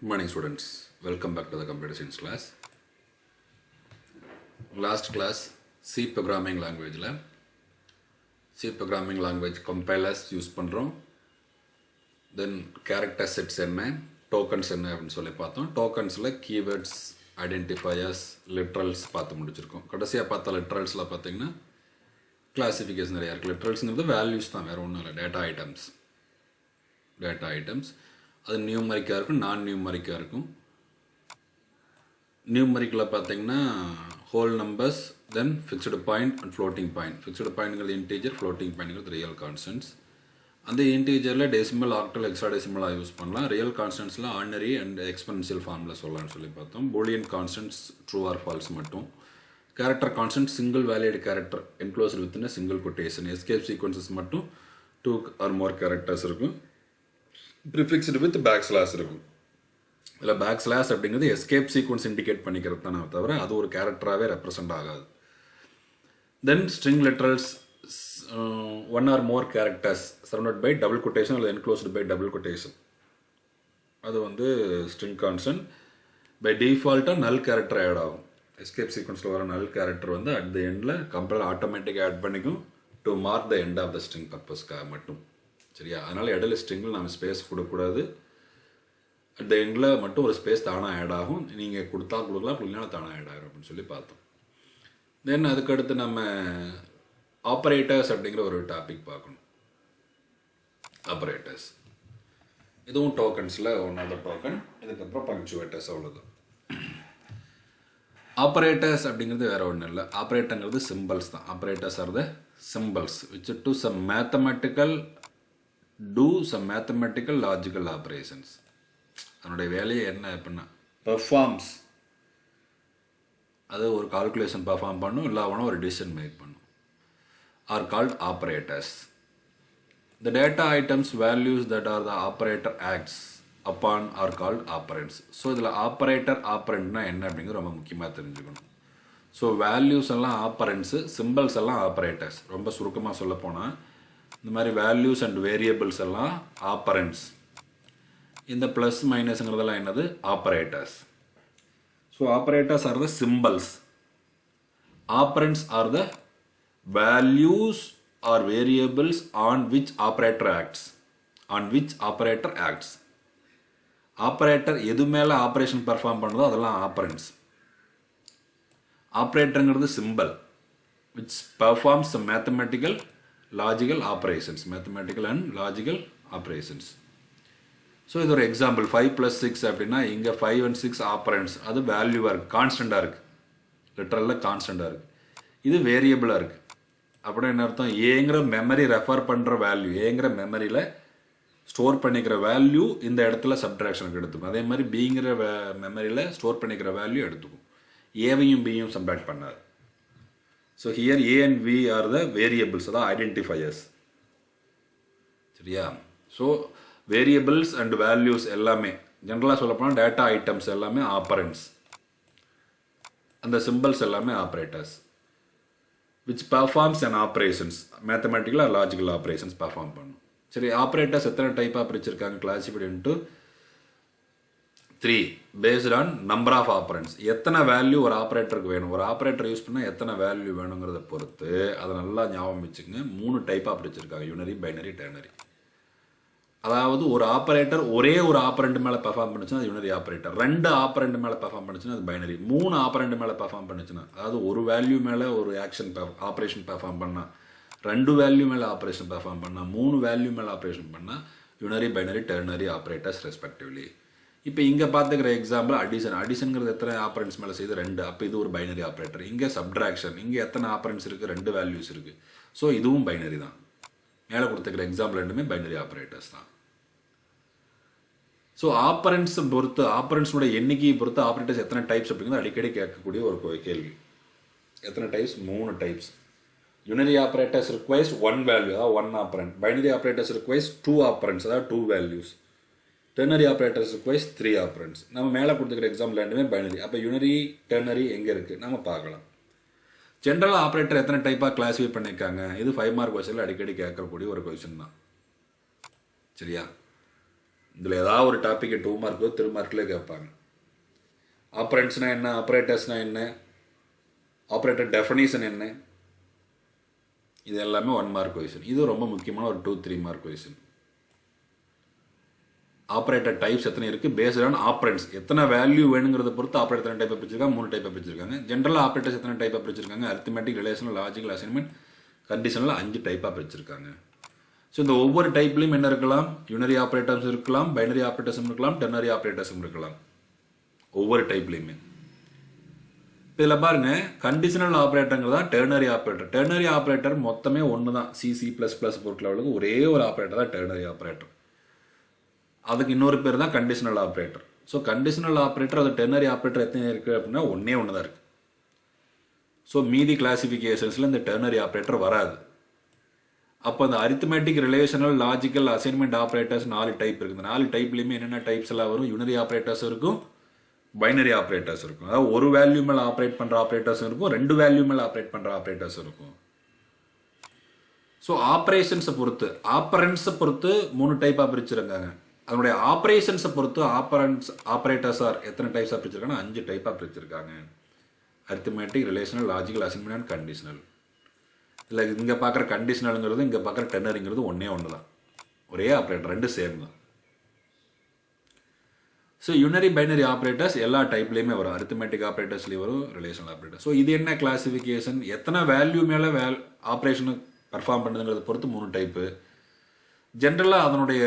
Good morning students, welcome back to the computer science class. Last class C programming language la C programming language compilers use பண்றோம். Then character sets என்ன tokens என்ன அப்படினு சொல்லி பார்த்தோம். Tokensல keywords, identifiers, literals பார்த்து முடிச்சிருக்கோம். கடைசியா பார்த்த literalsல பாத்தீங்கன்னா classification நிறைய இருக்கு. literalsங்கிறது values தான், வேற ஒண்ணும் இல்ல, data items. அது நியூமரிக்காக இருக்கும், நான் நியூமரிக்காக இருக்கும். நியூமரிக்கில் பார்த்தீங்கன்னா whole numbers, then fixed point and floating point. Fixed பாயிண்ட்ங்கிறது இன்டீஜர், ஃப்ளோட்டிங் பாயிண்ட்ங்கிறது ரியல் கான்ஸ்டன்ட்ஸ். அந்த இன்டீஜரில் டெசிமல், ஆக்டல், ஹெக்ஸாடெசிமலாக யூஸ் பண்ணலாம். ரியல் கான்ஸ்டன்ட்ஸில் ஆர்டினரி அண்ட் எக்ஸ்பென்சியல் ஃபார்மில் சொல்லலாம்னு சொல்லி பார்த்தோம். Boolean constants true or false மட்டும். Character constant single valid character enclosed within single quotation. Escape sequences மட்டும் 2 or more கேரக்டர்ஸ் இருக்கும். ப்ரிஃபிக்ஸ்டு வித் பேக் ஸ்லாஷ் இருக்கும். இதில் பேக் ஸ்லாஷ் அப்படிங்கிறது எஸ்கேப் சீக்வன்ஸ் இண்டிகேட் பண்ணிக்கிறது தானே தவிர அது ஒரு கேரக்டராகவே ரெப்ரசென்ட் ஆகாது. Then string literals 1 or more characters surrounded by double quotation அல்லது என்க்ளோஸ்டு பை டபுள் கொட்டேஷன். அது வந்து ஸ்ட்ரிங் கான்ஸ்டன்ட். பை டிஃபால்ட்டாக நல் கேரக்டர் ஆட் ஆகும். எஸ்கேப் சீக்வன்ஸில் வர நல் கேரக்டர் வந்து அட் த எண்டில் கம்பைலர் ஆட்டோமேட்டிக்காக ஆட் பண்ணிக்கும் to mark the end of the string பர்பஸ்க்காக மட்டும். சரியா? அதனால் இடையில ஸ்ட்ரிங்கில் நம்ம ஸ்பேஸ் கொடுக்கக்கூடாது. அட் த எண்டில் மட்டும் ஒரு ஸ்பேஸ் தானாக ஆட் ஆகும். நீங்கள் கொடுத்தா கொடுக்கலாம், கொடுக்கலாம் தானாக ஆட் ஆகும் அப்படின்னு சொல்லி பார்த்தோம். தென் அதுக்கடுத்து நம்ம ஆப்ரேட்டர்ஸ் அப்படிங்கிற ஒரு டாபிக் பார்க்கணும். ஆப்ரேட்டர்ஸ் இதுவும் டோக்கன்ஸில் ஒன்றாவது டோக்கன். இதுக்கப்புறம் பங்க்சுவேட்டர்ஸ், அவ்வளோதான். ஆப்ரேட்டர்ஸ் அப்படிங்கிறது வேறு ஒன்றும் இல்லை. ஆப்ரேட்டர்ங்கிறது சிம்பிள்ஸ் தான். Operators are the symbols which do some mathematical do some mathematical logical operations. அதனுடைய வேலையை என்ன அப்படின்னா பெர்ஃபார்ம்ஸ். அது ஒரு கால்குலேஷன் பெர்ஃபார்ம் பண்ணும், இல்லை அவனும் ஒரு டிசிஷன் மேக் பண்ணும். Are called operators. The data items values that are the operator acts upon are called operands. So இதில் ஆப்ரண்ட்னா என்ன அப்படிங்கிறது ரொம்ப முக்கியமாக தெரிஞ்சுக்கணும். ஸோ வேல்யூஸ் எல்லாம் ஆப்பரண்ட்ஸு, சிம்பிள்ஸ் எல்லாம் ஆப்ரேட்டர்ஸ். ரொம்ப சுருக்கமாக சொல்ல போனால் இந்த மாதிரி வேல்யூஸ் அண்ட் வேரியபிள்ஸ் எல்லாம் ஆப்பரண்ட்ஸ். இந்த ப்ளஸ் மைனஸ்ங்கிறதெல்லாம் என்னது? Operators. So operators are the symbols. Operands are the values or variables on which operator acts. Operator எது மேலே ஆப்ரேஷன் பர்ஃபார்ம் பண்ணுறதோ அதெல்லாம் ஆப்பரண்ட்ஸ். ஆப்ரேட்டருங்கிறது symbol which performs mathematical logical operations. So இது ஒரு எக்ஸாம்பிள். 5 + 6 அப்படின்னா இங்கே 5 and 6 ஆப்பரண்ட்ஸ். அது வேல்யூவாக இருக்குது, கான்ஸ்டண்ட்டாக இருக்குது, லிட்டரலில் கான்ஸ்டண்ட்டாக இருக்குது. இது வேரியபிளாக இருக்குது. அப்படின்னா என்ன அர்த்தம்? ஏங்கிற மெமரி ரெஃபர் பண்ணுற வேல்யூ, ஏங்கிற மெமரியில் ஸ்டோர் பண்ணிக்கிற வேல்யூ இந்த இடத்துல சப்ட்ராக்ஷனுக்கு எடுத்துக்கும். அதே மாதிரி பிங்கிற மெமரியில் ஸ்டோர் பண்ணிக்கிற வேல்யூ எடுத்துக்கும். ஏவையும் பியும் சப்ட்ராக்ட் பண்ணாது. So here A and V are the variables, the identifiers. சரியா? ஸோ வேரியபிள்ஸ் அண்ட் வேல்யூஸ் எல்லாமே ஜென்ரலாக சொல்லப்போனால் டேட்டா ஐட்டம்ஸ் எல்லாமே ஆப்பரண்ட்ஸ். அந்த சிம்பிள்ஸ் எல்லாமே operators which performs and operations, mathematical or logical operations perform பண்ணும். சரி, ஆப்ரேட்டர்ஸ் எத்தனை டைப்பாக பிரிச்சிருக்காங்க? Classified into 3 based on number of operands. எத்தனை வேல்யூ ஒரு ஆப்ரேட்டருக்கு வேணும், ஒரு ஆப்ரேட்டர் யூஸ் பண்ணால் எத்தனை வேல்யூ வேணுங்கிறத பொறுத்து அதை நல்லா ஞாபகம் வச்சுக்கோங்க. 3 டைப்பாக பிரிச்சிருக்காங்க: யூனரி, பைனரி, டெர்னரி. அதாவது ஒரு ஆப்ரேட்டர் ஒரே ஒரு ஆப்பரண்ட் மேலே பர்ஃபார்ம் பண்ணுச்சுன்னா அது யூனரி ஆப்ரேட்டர். 2 ஆப்பரண்ட் மேலே பர்ஃபார்ம் பண்ணுச்சுன்னா அது பைனரி. 3 ஆப்பரண்ட் மேலே பர்ஃபார்ம் பண்ணுச்சுன்னா, அதாவது ஒரு வேல்யூ மேலே ஒரு ஆப்ரேஷன் பர்ஃபார்ம் பண்ணால், 2 வேல்யூ மேலே ஆப்ரேஷன் பர்ஃபார்ம் பண்ணால், 3 வேல்யூ மேலே ஆப்ரேஷன் பண்ணால் யூனரி, பைனரி, டெர்னரி ஆப்ரேட்டர்ஸ் ரெஸ்பெக்டிவ்லி. இப்போ இங்கே பார்த்துக்கிற எக்ஸாம்பிள் அடிஷன்ங்கிறது எத்தனை ஆப்பரண்ட்ஸ் மேலே செய்து 2. அப்போ இது ஒரு பைனரி ஆப்ரேட்டர். இங்கே சப்ட்ராக்ஷன், இங்கே எத்தனை ஆப்பரண்ட்ஸ் இருக்குது? 2 வேல்யூஸ் இருக்குது. ஸோ இதுவும் பைனரி தான். மேலே கொடுத்துக்கிற எக்ஸாம்பிள் ரெண்டுமே பைனரி ஆப்ரேட்டர்ஸ் தான். ஸோ ஆப்பரண்ட்ஸை பொறுத்து, ஆப்பரண்ட்ஸோட எண்ணிக்கையை பொறுத்து ஆப்ரேட்டர்ஸ் எத்தனை டைப்ஸ் அப்படிங்கிறது அடிக்கடி கேட்கக்கூடிய ஒரு கேள்வி. எத்தனை types? 3 types. Unary operators requires 1 value, அதாவது 1 operand. Binary operators requires 2 operands, அதாவது 2 values. Ternary operators requires 3 operands. நம்ம மேலே கொடுத்துக்கிற எக்ஸாம்பிள் ரெண்டுமே பைனரி. அப்போ யூனரி, டெர்னரி எங்கே இருக்குது நம்ம பார்க்கலாம். ஜென்ரலாக ஆப்ரேட்டர் எத்தனை டைப்பாக கிளாஸிஃபை பண்ணியிருக்காங்க? இது 5 மார்க் கொஸ்டினில் அடிக்கடி கேட்கக்கூடிய ஒரு கொஸ்டின் தான். சரியா? இதில் ஏதாவது ஒரு டாப்பிக்கு 2 மார்க்கோ 3 மார்க்லேயே கேட்பாங்க. ஆப்ரண்ட்ஸ்னால் என்ன, ஆப்ரேட்டர்ஸ்னால் என்ன, ஆப்ரேட்டர் டெஃபனிஷன் என்ன, இது எல்லாமே 1 மார்க் கொஸ்டின். இது ரொம்ப முக்கியமான ஒரு 2-3 மார்க் கொஸ்டின். ஆப்ரேட்டர் டைப்ஸ் எத்தனை இருக்குது, பேஸ்ட் ஆன் ஆப்ரண்ட்ஸ் எத்தனை வேல்யூ வேணுங்கிறத பொறுத்து ஆப்ரேட்டர் எத்தனை டைப்பாக பிரிச்சிருக்காங்க, 3 டைப்பாக பிரிச்சிருக்காங்க. ஜென்ரலாக ஆப்ரேட்டர்ஸ் எத்தனை டைப்பாக பிரிச்சிருக்காங்க, arithmetic, relational, logical, assignment, conditional 5 டைப்பாக பிரிச்சிருக்காங்க. ஸோ இந்த ஒவ்வொரு டைப்லையும் என்ன இருக்கலாம், யூனரி ஆப்ரேட்டர்ஸ் இருக்கலாம், பைனரி ஆப்ரேட்டர்ஸும் இருக்கலாம், டெர்னரி ஆப்ரேட்டர்ஸும் இருக்கலாம். ஒவ்வொரு டைப்லையுமே இதில் பாருங்க, கண்டிஷனல் ஆப்ரேட்டருங்கிறதா டெர்னரி ஆப்ரேட்டர். டெர்னரி ஆப்ரேட்டர் மொத்தமே ஒன்று தான். C++ பொறுத்த லெவலுக்கு ஒரே ஒரு ஆப்ரேட்டர் தான் டெர்னரி ஆப்ரேட்டர். அதுக்கு இன்னொரு பேர் தான் conditional operator. So conditional operator, அது டெர்னரி ஆப்ரேட்டர் எத்தனை இருக்குது அப்படின்னா ஒன்றே ஒன்று தான் இருக்குது. ஸோ மீதி கிளாசிஃபிகேஷன்ஸில் இந்த டெர்னரி ஆப்ரேட்டர் வராது. அப்போ அந்த arithmetic, relational, logical, assignment operators 4 type இருக்குது. 4 டைப்லையுமே என்னென்ன டைப்ஸ் எல்லாம் வரும், யூனரி ஆப்ரேட்டர்ஸ் இருக்கும், பைனரி ஆப்ரேட்டர்ஸ் இருக்கும். அதாவது ஒரு வேல்யூ மேலே ஆப்ரேட் பண்ணுற ஆப்ரேட்டர்ஸ் இருக்கும், 2 வேல்யூ மேலே ஆப்ரேட் பண்ணுற ஆப்ரேட்டர்ஸ் இருக்கும். ஸோ ஆப்ரேஷன்ஸை பொறுத்து, ஆப்பரன்ஸை பொறுத்து 3 டைப்பாக பிரிச்சிருக்காங்க. அதனுடைய ஆப்ரேஷன்ஸை பொறுத்து ஆப்ரேட்டர்ஸ் எத்தனை டைப்ஸாக பிரிச்சிருக்காங்கன்னா 5 டைப்பாக பிரிச்சிருக்காங்க. Arithmetic, relational, logical, assignment and conditional. இல்லை இங்கே பார்க்குற கண்டிஷனலுங்கிறது இங்கே பார்க்குற டெர்னரிங்கிறது ஒன்றே ஒன்று தான், ஒரே ஆப்ரேட்டர், 2 சேம் தான். ஸோ யூனரி பைனரி ஆப்ரேட்டர்ஸ் எல்லா டைப்லேயுமே வரும். அரித்மெட்டிக் ஆப்ரேட்டர்ஸ்லேயும் வரும், ரிலேஷனல் ஆப்ரேட்டர். ஸோ இது என்ன கிளாசிஃபிகேஷன், எத்தனை வேல்யூ மேலே ஆப்ரேஷனு பர்ஃபார்ம் பண்ணுதுங்கிறத பொறுத்து 3 டைப்பு. ஜென்ரலாக அதனுடைய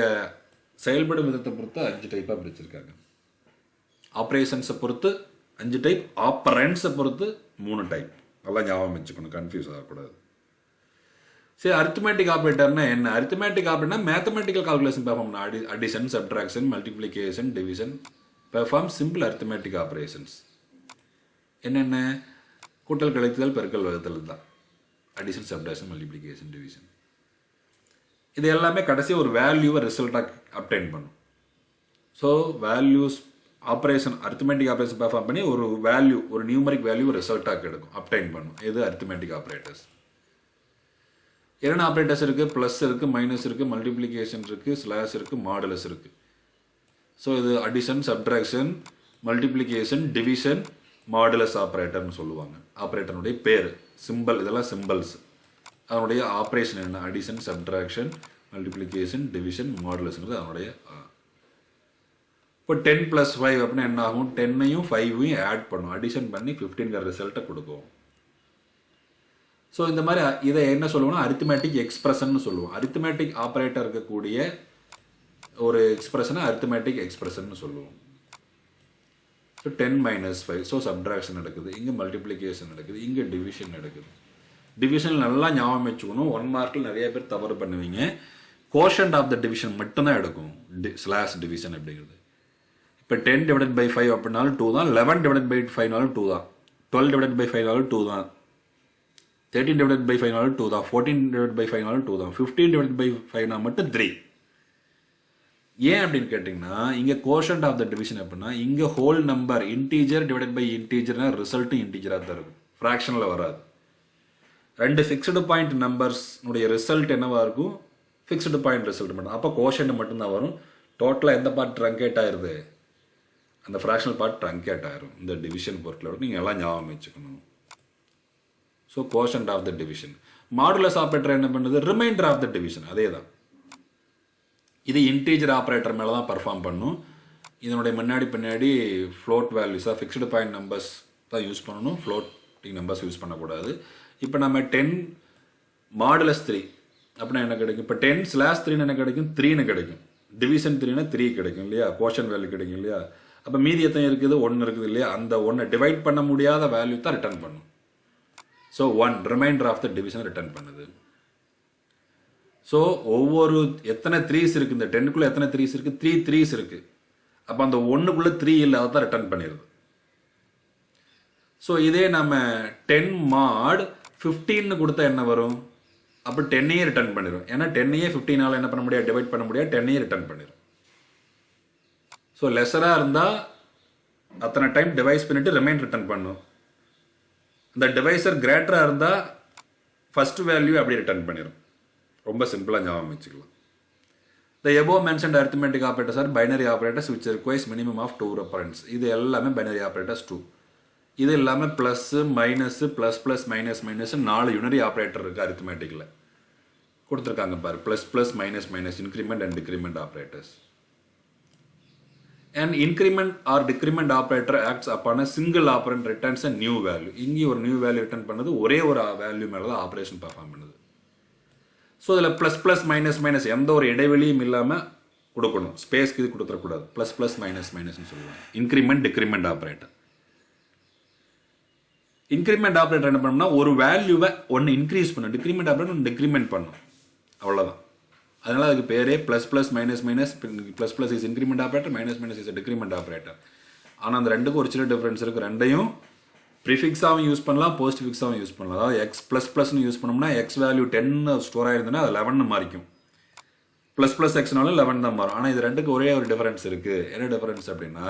செயல்படும் விதத்தை பொறுத்து 5 டைப்பாக பிரிச்சிருக்காங்க. ஆப்ரேஷன்ஸை பொறுத்து 5 டைப், ஆப்பரன்ஸை பொறுத்து 3 டைப். நல்லா ஞாபகம் வச்சுக்கணும், கன்ஃபியூஸ் ஆகக்கூடாது. சரி, அரித்மெட்டிக் ஆப்ரேட்டர்னா என்ன? அரித்மெட்டிக் ஆப்ரேட்டர்னா மேத்தமெட்டிக்கல் கால்குலேஷன் பெர்ஃபார்ம் பண்ண, addition, subtraction, multiplication, division, perform simple arithmetic operations. என்னென்ன? கூட்டல், கழித்தல், பெருக்கல், வகுத்தல் தான். Addition, subtraction, multiplication, division. இது எல்லாமே கடைசி ஒரு வேல்யூவை ரிசல்ட்டாக அப்டைன் பண்ணும். So values operation, arithmetic operation perform பண்ணி ஒரு வேல்யூ, ஒரு நியூமரிக் வேல்யூ ரிசல்ட்டாக கிடைக்கும், அப்டைன் பண்ணும். இது அரித்மெட்டிக் ஆப்ரேட்டர்ஸ். என்னென்ன ஆப்ரேட்டர்ஸ் இருக்குது? ப்ளஸ் இருக்குது, மைனஸ் இருக்குது, மல்டிப்ளிகேஷன் இருக்குது, ஸ்லாஷ் இருக்குது, மாடுலஸ் இருக்குது. ஸோ இது addition, subtraction, multiplication, division, modulus ஆப்ரேட்டர்னு சொல்லுவாங்க. ஆப்ரேட்டருடைய பேர், சிம்பிள், இதெல்லாம் சிம்பிள்ஸ். அதனுடைய ஆப்ரேஷன் என்ன? அடிஷன், சப்ட்ராக்ஷன், மல்டிப்ளிகேஷன், டிவிஷன், மாடுலஸ்ங்கிறது அதனுடைய. இப்போ 10 + 5 அப்படின்னா என்ன ஆகும்? 10ஐயும் 5ஐயும் ஆட் பண்ணும், அடிஷன் பண்ணி 15ங்கிற ரிசல்ட்டை கொடுக்கும். ஸோ இந்த மாதிரி இதை என்ன சொல்லுவோம்னா அரித்மெட்டிக் எக்ஸ்பிரஷன் சொல்லுவோம். அரித்மெட்டிக் ஆப்ரேட்டர் இருக்கக்கூடிய ஒரு எக்ஸ்பிரஷனை அரித்மெட்டிக் எக்ஸ்பிரஷன் சொல்லுவோம். ஸோ 10 - 5, ஸோ சப்ட்ராக்ஷன் நடக்குது, இங்கே மல்டிப்ளிகேஷன் நடக்குது, இங்கே டிவிஷன் நடக்குது. டிவிஷன் நல்லா ஞாபகம் வச்சுக்கணும். 1 மார்க்கில் நிறைய பேர் தவறு பண்ணுவீங்க. கோஷன்ட் ஆஃப் த டிவிஷன் மட்டும்தான் எடுக்கும் ஸ்லாஷ் டிவிஷன் அப்படிங்கிறது. இப்போ 10/5 அப்படின்னாலும் 2 தான், 11/5னாலும் 2 தான், 12/5னாலும் 2 தான், 13/5னாலும் 2 தான், 14/5னாலும் 2 தான், 15/5னா மட்டும் 3. ஏன் அப்படின்னு கேட்டிங்கன்னா இங்கே கோஷன்ட் ஆஃப் த டிவிஷன் அப்படின்னா இங்கே whole number integer divided by இன்டீஜர்னா ரிசல்ட்டும் இன்டீஜராக தான் இருக்கும், ஃப்ராக்ஷனில் வராது. 2 ஃபிக்ஸ்டு பாயிண்ட் நம்பர்ஸ்னுடைய ரிசல்ட் என்னவா இருக்கும்? ஃபிக்ஸ்டு பாயிண்ட் ரிசல்ட் மட்டும். அப்போ கோஷன்ட் மட்டும்தான் வரும். டோட்டலாக எந்த பார்ட் ட்ரங்கேட் ஆயிருது? அந்த ஃப்ராக்ஷனல் பார்ட் ட்ரங்கேட் ஆயிரும். இந்த டிவிஷன் பொறுத்தளவுக்கு நீங்கள் எல்லாம் ஞாபகம் வச்சுக்கணும். So quotient of the division. Modulus operator என்ன பண்ணுது? Remainder of the division. அதே தான். இது இன்டீஜர் ஆப்ரேட்டர் மேலே தான் பர்ஃபார்ம் பண்ணும். இதனுடைய பின்னாடி ஃப்ளோட் வேல்யூஸாக ஃபிக்ஸ்டு பாயிண்ட் நம்பர்ஸ் தான் யூஸ் பண்ணணும், ஃப்ளோட்டிங் நம்பர்ஸ் யூஸ் பண்ணக்கூடாது. இப்போ நம்ம 10 மாடுலஸ் 3 அப்படின்னா என்ன கிடைக்கும்? இப்போ 10/3 என்ன கிடைக்கும்? 3ன்னு கிடைக்கும். டிவிஷன் 3னா 3 கிடைக்கும் இல்லையா? கோஷன் வேல்யூ கிடைக்கும் இல்லையா? அப்போ மீதி எத்தனை இருக்குது? 1 இருக்குது இல்லையா? அந்த 1 டிவைட் பண்ண முடியாத வேல்யூ தான் ரிட்டர்ன் பண்ணும். So 1 remainder of the division return பண்ணுது. ஸோ ஒவ்வொரு எத்தனை 3s இருக்குது? இந்த 10க்குள்ளே எத்தனை 3s இருக்குது? 3 3s இருக்குது. அப்போ அந்த 1க்குள்ளே 3 இல்லை, அதை தான் ரிட்டர்ன் பண்ணிடுது. ஸோ இதே நம்ம 10 mod 15ன்னு கொடுத்தா என்ன வரும்? அப்போ 10ஐயே ரிட்டர்ன் பண்ணிடும். ஏன்னா 10ஐயே 15ஆல் என்ன பண்ண முடியாது? டிவைட் பண்ண முடியாது. 10ஐயே ரிட்டர்ன் பண்ணிடும். ஸோ லெஸராக இருந்தால் அத்தனை டைம் டிவைஸ் பண்ணிவிட்டு ரிமைண்ட் ரிட்டர்ன் பண்ணும். இந்த டிவைசர் கிரேட்டராக இருந்தால் ஃபஸ்ட் வேல்யூ அப்படி ரிட்டர்ன் பண்ணிடும். ரொம்ப சிம்பிளாக ஞாபகம் வச்சுக்கலாம். The above mentioned arithmetic operators are binary operators which requires minimum of 2 operands. இது எல்லாமே binary operators 2. இது எல்லாமே plus minus plus plus minus minus 4 unary operator இருக்குது அரித்மெட்டிக்கில் கொடுத்துருக்காங்க பாரு. Plus plus minus minus increment and decrement operators. And increment or decrement operator acts upon single operand returns a new value. இங்கே ஒரு new value return பண்ணது ஒரே ஒரு value மேலே தான் ஆப்ரேஷன் பர்ஃபார்ம் பண்ணுது. ஸோ இதில் ப்ளஸ் ப்ளஸ் மைனஸ் மைனஸ் எந்த ஒரு இடைவெளியும் இல்லாமல் கொடுக்கணும். ஸ்பேஸ்க்கு இது கொடுத்துடக்கூடாது. ப்ளஸ் ப்ளஸ் மைனஸ் மைனஸ்னு சொல்லுவாங்க. Increment decrement operator. Increment operator என்ன பண்ணணும்னா ஒரு வேல்யூவை ஒன்று இன்க்ரீஸ் பண்ணும், டிக்ரிமெண்ட் ஆப்ரேட்டர் ஒன்று டிக்ரிமெண்ட் பண்ணும், அவ்வளோதான். அதனால் அதுக்கு பேரே plus plus minus minus plus plus is increment operator, minus minus is decrement operator. ஆனால் அந்த ரெண்டுக்கும் ஒரு சின்ன டிஃப்ரென்ஸ் இருக்குது. ரெண்டையும் ப்ரிஃபிக்ஸாகவும் யூஸ் பண்ணலாம், போஸ்ட் ஃபிக்ஸாகவும் யூஸ் பண்ணலாம். அதாவது எக்ஸ் ப்ளஸ் ப்ளஸ்னு யூஸ் பண்ணோம்னா எக்ஸ் வேல்யூ 10 ஸ்டோர் ஆயிருந்ததுன்னா அது 11 மாறிக்கும். ப்ளஸ் ப்ளஸ் எக்ஸ்னாலும் 11 தான் மாறும். ஆனால் இது ரெண்டுக்கு ஒரே ஒரு டிஃபரன்ஸ் இருக்குது. என்ன டிஃபரன்ஸ் அப்படின்னா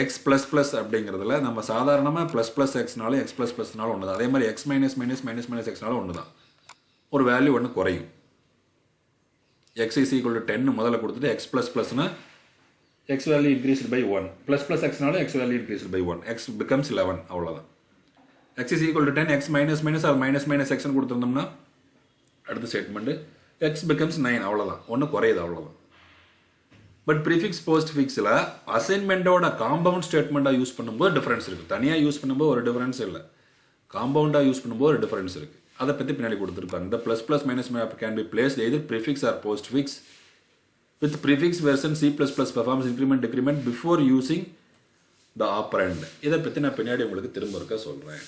எக்ஸ் ப்ளஸ் ப்ளஸ் அப்படிங்கிறதுல நம்ம சாதாரணமாக ப்ளஸ் ப்ளஸ் எக்ஸ்னாலும் எக்ஸ் ப்ளஸ் ப்ளஸ்னாலும் ஒன்று தான். அதே மாதிரி X minus minus minus minus எக்ஸ்னாலும் ஒன்று தான். ஒரு வேல்யூ ஒன்று குறையும். எக்ஸ் இஸ் ஈக்குவல் டு 10 முதல்ல கொடுத்துட்டு எக்ஸ் ப்ளஸ் ப்ளஸ்னா X value increased by 1, plus plus எக்ஸ்னாலும் X value increased by 1, X becomes 11, அவ்வளோதான். X is equal to 10, X minus minus அது மைனஸ் மைனஸ் எக்ஸ்னு கொடுத்துருந்தோம்னா அடுத்த ஸ்டேட்மெண்ட்டு எக்ஸ் பிகம்ஸ் 9, அவ்வளோதான். ஒன்று குறையுது, அவ்வளோதான். பட் ப்ரிஃபிக்ஸ் போஸ்ட் ஃபிக்ஸில் அசைன்மெண்ட்டோட காம்பவுண்ட் ஸ்டேட்மெண்ட்டாக யூஸ் பண்ணும்போது டிஃப்ரென்ஸ் இருக்குது. தனியாக யூஸ் பண்ணும்போது ஒரு டிஃப்ரென்ஸ் இல்லை, காம்பவுண்டாக யூஸ் பண்ணும்போது ஒரு டிஃப்ரென்ஸ் இருக்குது. அதை பற்றி பின்னாடி கொடுத்துருக்காங்க. இந்த plus plus minus may can be placed either prefix or postfix. With prefix version C++ performs increment decrement before using the operand. இதை பற்றி நான் பின்னாடி உங்களுக்கு திரும்ப இருக்க சொல்கிறேன்.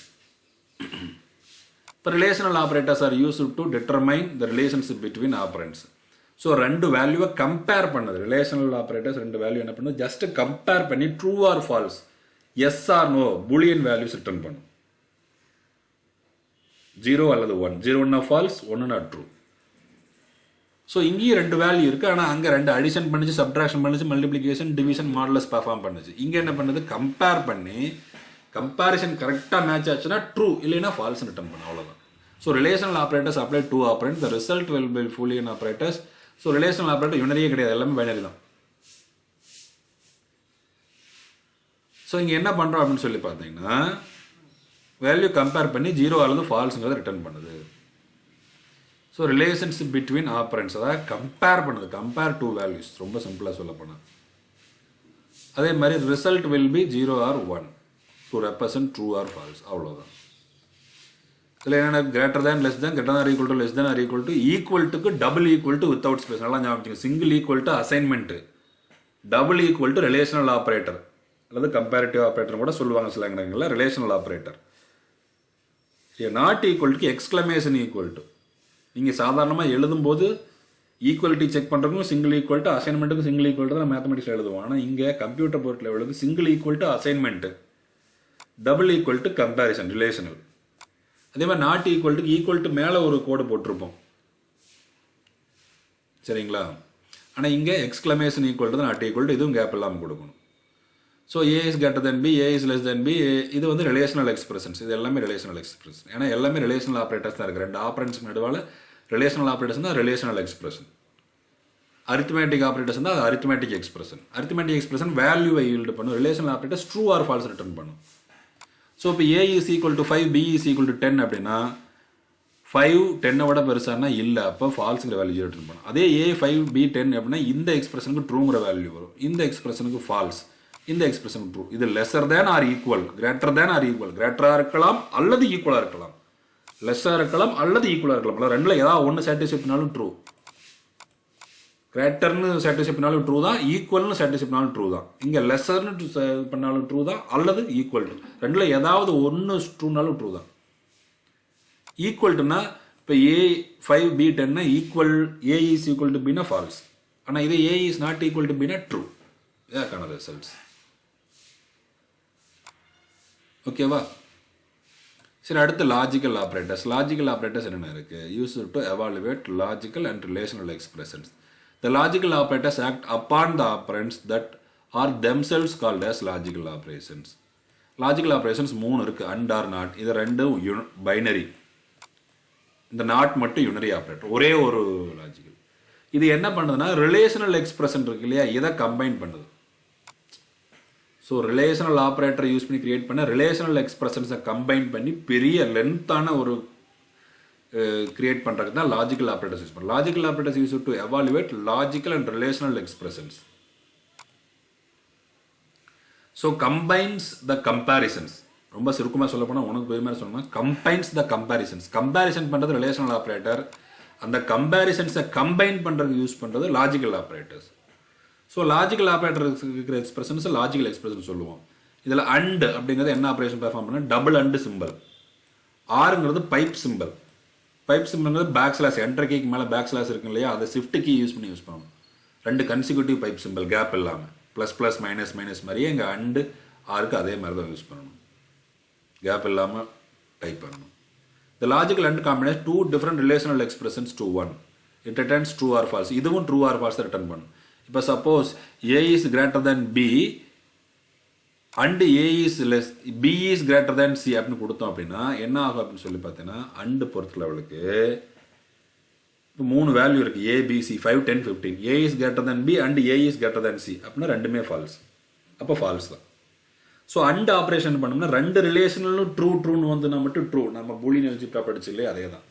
இப்போ relational operators are use to determine the relationship between operands. So ரெண்டு வேல்யூவை கம்பேர் பண்ணது. ரிலேஷனல் ஆப்ரேட்டர்ஸ் ரெண்டு வேல்யூ என்ன பண்ணும், ஜஸ்ட் கம்பேர் பண்ணி true or false, yes or no Boolean values return பண்ணும். 0 அல்லது 1, 0னா ஃபால்ஸ், 1னா ட்ரூ. ஸோ இங்கேயும் ரெண்டு வேல்யூ இருக்குது. ஆனால் அங்கே ரெண்டு அடிஷன் பண்ணிச்சு, சப்ட்ராக்ஷன் பண்ணிச்சு, மல்டிப்ளிகேஷன் டிவிஷன் மாடலஸ் பர்ஃபார்ம் பண்ணுச்சு. இங்கே என்ன பண்ணுது, கம்பேர் பண்ணி கம்பேரிசன் கரெக்டாக மேட்ச் ஆச்சுன்னா ட்ரூ, இல்லைன்னா ஃபால்ஸ் ரிட்டர்ன் பண்ணும், அவ்வளோதான். So relational operators apply to operand, the result will be Boolean operators. So relational operator யூனரியே கிடையாது, எல்லாமே பைனரி தான். ஸோ இங்கே என்ன பண்ணுறோம் அப்படின்னு சொல்லி பார்த்தீங்கன்னா வேல்யூ கம்பேர் பண்ணி 0 அல்லது ஃபால்ஸுங்கிறத ரிட்டர்ன் பண்ணுது. ஸோ ரிலேஷன்ஷிப் பிட்வீன் ஆப்ரண்ட்ஸ், அதாவது கம்பேர் பண்ணுது, கம்பேர் டூ வேல்யூஸ், ரொம்ப சிம்பிளாக சொல்ல போனால். அதே மாதிரி result will be 0 or 1 to represent true or false, அவ்வளோதான். இதில் என்னென்ன greater than less than, greater or equal to less than or equal to, equal டுக்கு double equal to without space, நல்லா ஞாபகம். Single equal to assignment, double equal to relational operator அல்லது comparative operator கூட சொல்லுவாங்க சில இடங்களில். Relational operator not equal to exclamation equal to. நீங்கள் சாதாரணமாக எழுதும்போது ஈக்குவலிட்டி செக் பண்ணுறதுக்கும் சிங்கிள் ஈக்குவல் டு, அசைன்மெண்ட்டுக்கும் சிங்கிள் ஈக்குவல் டு தான் மேத்தமெட்டிக்ஸில் எழுதுவோம். ஆனால் இங்கே கம்ப்யூட்டர் போர்ட் லெவலுக்கு single equal to assignment, double equal to comparison relational. அதே மாதிரி not equal to equal to மேலே ஒரு கோடு போட்டிருப்போம், சரிங்களா? ஆனால் இங்கே exclamation equal to not equal to, இதுவும் கேப் இல்லாமல் கொடுக்கணும். So A is greater than B, A is less than B, இது வந்து ரிலேஷனல் எக்ஸ்பிரஷன்ஸ். இது எல்லாமே ரிலேஷனல் எக்ஸ்பிரஷன். ஏன்னா எல்லாமே ரிலேஷனல் ஆப்ரேட்டர்ஸ் தான் இருக்குது. ரெண்டு ஆப்ரண்ட்ஸ் நடுவால் ரிலேஷனல் ஆப்ரேட்டர்ஸ் தான் ரிலேஷனல் எக்ஸ்பிரஷன். அரித்மேட்டிக் ஆப்ரேட்டர்ஸ் தான் அது அரித்மேட்டிக் எக்ஸ்பிரஷன். அரித்மேட்டிக் எக்ஸ்பிரஷன் வேல்யூவை ஈல்டு பண்ணும். Relational operators true or false return பண்ணும். ஸோ இப்போ A is equal to 5, B is equal to 10 அப்படின்னா 5 10 விட பெருசானா இல்லை, அப்போ ஃபால்ஸுங்கிற வேல்யூ ரிட்டர்ன் பண்ணும். அதே ஏ 5 பி 10 அப்படின்னா இந்த எக்ஸ்பிரஷனுக்கு ட்ரூங்கிற வேல்யூ வரும், இந்த எக்ஸ்பிரஷனுக்கு ஃபால்ஸ், இந்த எக்ஸ்பிரஷன் ட்ரூ. இது lesser than or equal, greater than or equal, கிரேட்டராக இருக்கலாம் அல்லது ஈக்குவலாக இருக்கலாம், லெஸ்ஸாக இருக்கலாம் அல்லது ஈக்குவலாக இருக்கலாம். ரெண்டில் ஏதாவது ஒன்று சாட்டிஸ்ஃபை பண்ணாலும் ட்ரூ. கிரேட்டர்னு சாட்டிஸ்ஃபை பண்ணாலும் ட்ரூ தான், ஈக்குவல்னு சாட்டிஸ்ஃபை பண்ணாலும் ட்ரூ தான். இங்கே லெஸர்னு பண்ணாலும் ட்ரூ தான் அல்லது ஈக்குவல் டு, ரெண்டில் ஏதாவது ஒன்று ட்ரூனாலும் ட்ரூ தான். ஈக்குவல்ட்டுனா இப்போ A 5 B 10 equal, A is equal to பின்னா ஃபால்ஸ். ஆனால் இதே A is not equal to பின்னா ட்ரூ. இதாக்கான ரிசல்ட்ஸ். ஓகேவா? சரி, அடுத்து லாஜிக்கல் ஆப்ரேட்டர்ஸ். லாஜிக்கல் ஆப்ரேட்டர்ஸ் என்னென்ன இருக்குது? Use to evaluate logical and relational expressions. The logical operators act upon the operands that are themselves called as logical operations. Logical operations 3 இருக்குது, and or not. இது ரெண்டும் binary. இந்த not மட்டும் யூனரி operator, ஒரே ஒரு logical. இது என்ன பண்ணுதுன்னா ரிலேஷனல் எக்ஸ்பிரஷன் இருக்கு இல்லையா, இதை கம்பைன் பண்ணுது. ஸோ ரிலேஷனல் ஆப்ரேட்டரை யூஸ் பண்ணி கிரியேட் பண்ண ரிலேஷனல் எக்ஸ்பிரஷன்ஸை கம்பைன் பண்ணி பெரிய லென்த்தான ஒரு கிரியேட் பண்ணுறதுக்கு தான் லாஜிக்கல் ஆப்ரேட்டர்ஸ் யூஸ் பண்ணுறோம். Logical operators use to evaluate logical and relational expressions. So combines the comparisons. ரொம்ப சுருக்கமாக சொல்ல போனால் உனக்கு பெருமையாக சொல்லணும், கம்பைன்ஸ் த கம்பேரிசன்ஸ். கம்பேரிசன் பண்ணுறது ரிலேஷனல் ஆப்ரேட்டர், அந்த கம்பேரிசன்ஸை கம்பைன் பண்ணுறதுக்கு யூஸ் பண்ணுறது logical operators. So logical operator இருக்கிற எக்ஸ்பிரஷன்ஸ் லாஜிக்கல் எக்ஸ்பிரஷன் சொல்லுவோம். இதில் அண்ட் அப்படிங்கிறது என்ன ஆப்ரேஷன் பெர்ஃபார்ம் பண்ணால் டபுள் அண்டு சிம்பிள். ஆறுங்கிறது பைப் சிம்பிள். பைப் சிம்பிள்ங்கிறது பேக் ஸ்லாஷ், என்டர் கீக்கு மேலே பேக் ஸ்லாஷ் இருக்கு இல்லையா, அதை ஷிஃப்ட் கீ யூஸ் பண்ணி யூஸ் பண்ணுவோம். 2 கன்சிக்யூட்டிவ் பைப் சிம்பிள் கேப் இல்லாமல் ப்ளஸ் ப்ளஸ் மைனஸ் மைனஸ் மாதிரியே எங்கள் அண்டு ஆருக்கு அதே மாதிரி தான் யூஸ் பண்ணணும், கேப் இல்லாமல் டைப் பண்ணணும். The logical AND combination two different relational expressions to one. It returns true or false. இதுவும் true or false return பண்ணும். இப்போ suppose A is greater than B and A is less, B is greater than C அப்படின்னு கொடுத்தோம் அப்படின்னா என்ன ஆகும் அப்படின்னு சொல்லி பார்த்தீங்கன்னா AND பொறுத்த லெவலுக்கு இப்போ 3 வேல்யூ இருக்கு A, B, C, 5, 10, 15. A is greater than B and A is greater than C அப்படின்னா ரெண்டுமே ஃபால்ஸ். அப்போ ஃபால்ஸ் தான். ஸோ அண்ட் ஆப்ரேஷன் பண்ணோம்னா 2 ரிலேஷனலும் ட்ரூன்னு வந்துன்னா மட்டும் ட்ரூ. நம்ம பூலியன் அல்ஜிப்ரா படிச்சு இல்லையா, அதே தான்.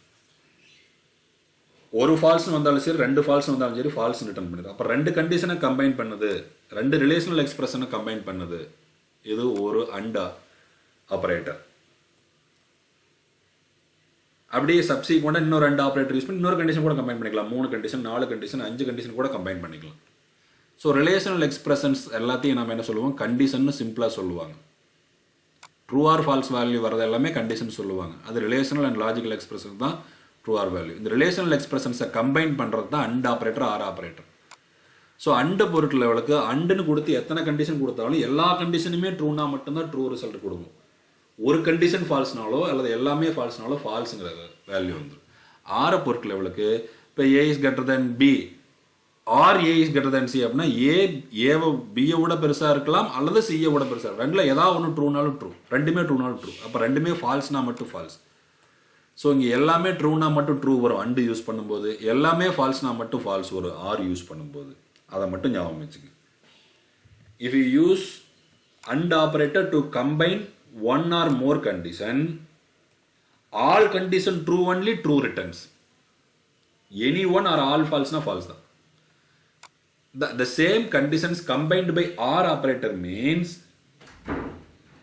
ஒரு ஃபால்ஸ்னு வந்தாலும் சரி 2 ஃபால்ஸ் வந்தாலும் சரி ஃபால்ஸ் ரிட்டர்ன் பண்ணுது. அப்போ 2 கண்டிஷனை கம்பைன் பண்ணுது, 2 ரிலேஷனல் எக்ஸ்பிரஷனை கம்பைன் பண்ணுது. இது ஒரு அண்ட் ஆப்ரேட்டர். அப்படியே சப்சீக்வெண்டாக இன்னொரு 2 ஆப்ரேட்டர் யூஸ் பண்ணி இன்னொரு கண்டிஷன் கூட கம்பைன் பண்ணிக்கலாம். 3 கண்டிஷன், 4 கண்டிஷன், 5 கண்டிஷன் கூட கம்பைன் பண்ணிக்கலாம். ஸோ ரிலேஷனல் எக்ஸ்பிரஷன்ஸ் எல்லாத்தையும் நம்ம என்ன சொல்லுவோம், கண்டிஷன் சிம்பிளாக சொல்லுவாங்க. ட்ரூ ஆர் ஃபால்ஸ் வேல்யூ வரது எல்லாமே கண்டிஷன் சொல்லுவாங்க. அது ரிலேஷனல் அண்ட் லாஜிக்கல் எக்ஸ்பிரஷன் தான் ட்ரூ ஆர் வேல்யூ. இந்த ரிலேஷனல் எக்ஸ்பிரஷன்ஸை கம்பைன் பண்ணுறது தான் and operator, R operator. So and பொருட்கள் லெவலுக்கு அண்டுன்னு கொடுத்து எத்தனை கண்டிஷன் கொடுத்தாலும் எல்லா கண்டிஷனுமே ட்ரூனா மட்டும்தான் ட்ரூ ரிசல்ட் கொடுக்கும். ஒரு கண்டிஷன் ஃபால்ஸ்னாலோ அல்லது எல்லாமே ஃபால்ஸ்னாலோ ஃபால்ஸுங்கிற வேல்யூ வந்துடும். ஆரை பொருட்கள் லெவலுக்கு இப்போ A is greater than B or A is greater than C அப்படின்னா ஏவை பியை விட பெருசாக இருக்கலாம் அல்லது சியை விட பெருசாக இருக்கும். ரெண்டில் ஏதாவது ஒன்று ட்ரூனாலும் ட்ரூ, ரெண்டுமே ட்ரூனாலும் ட்ரூ. அப்போ ரெண்டுமே ஃபால்ஸ்னா மட்டும் ஃபால்ஸ். ஸோ இங்கே எல்லாமே ட்ரூனா மட்டும் ட்ரூ வரும் அண்டு யூஸ் பண்ணும்போது, எல்லாமே ஃபால்ஸ்னா மட்டும் ஃபால்ஸ் வரும் ஆர் யூஸ் பண்ணும்போது. அதை மட்டும் ஞாபகம் வச்சுக்க. If you use and operator to combine one or more condition, all condition true only true returns. Any one or all ஃபால்ஸ்னா ஃபால்ஸ் தான். The same conditions combined by OR operator means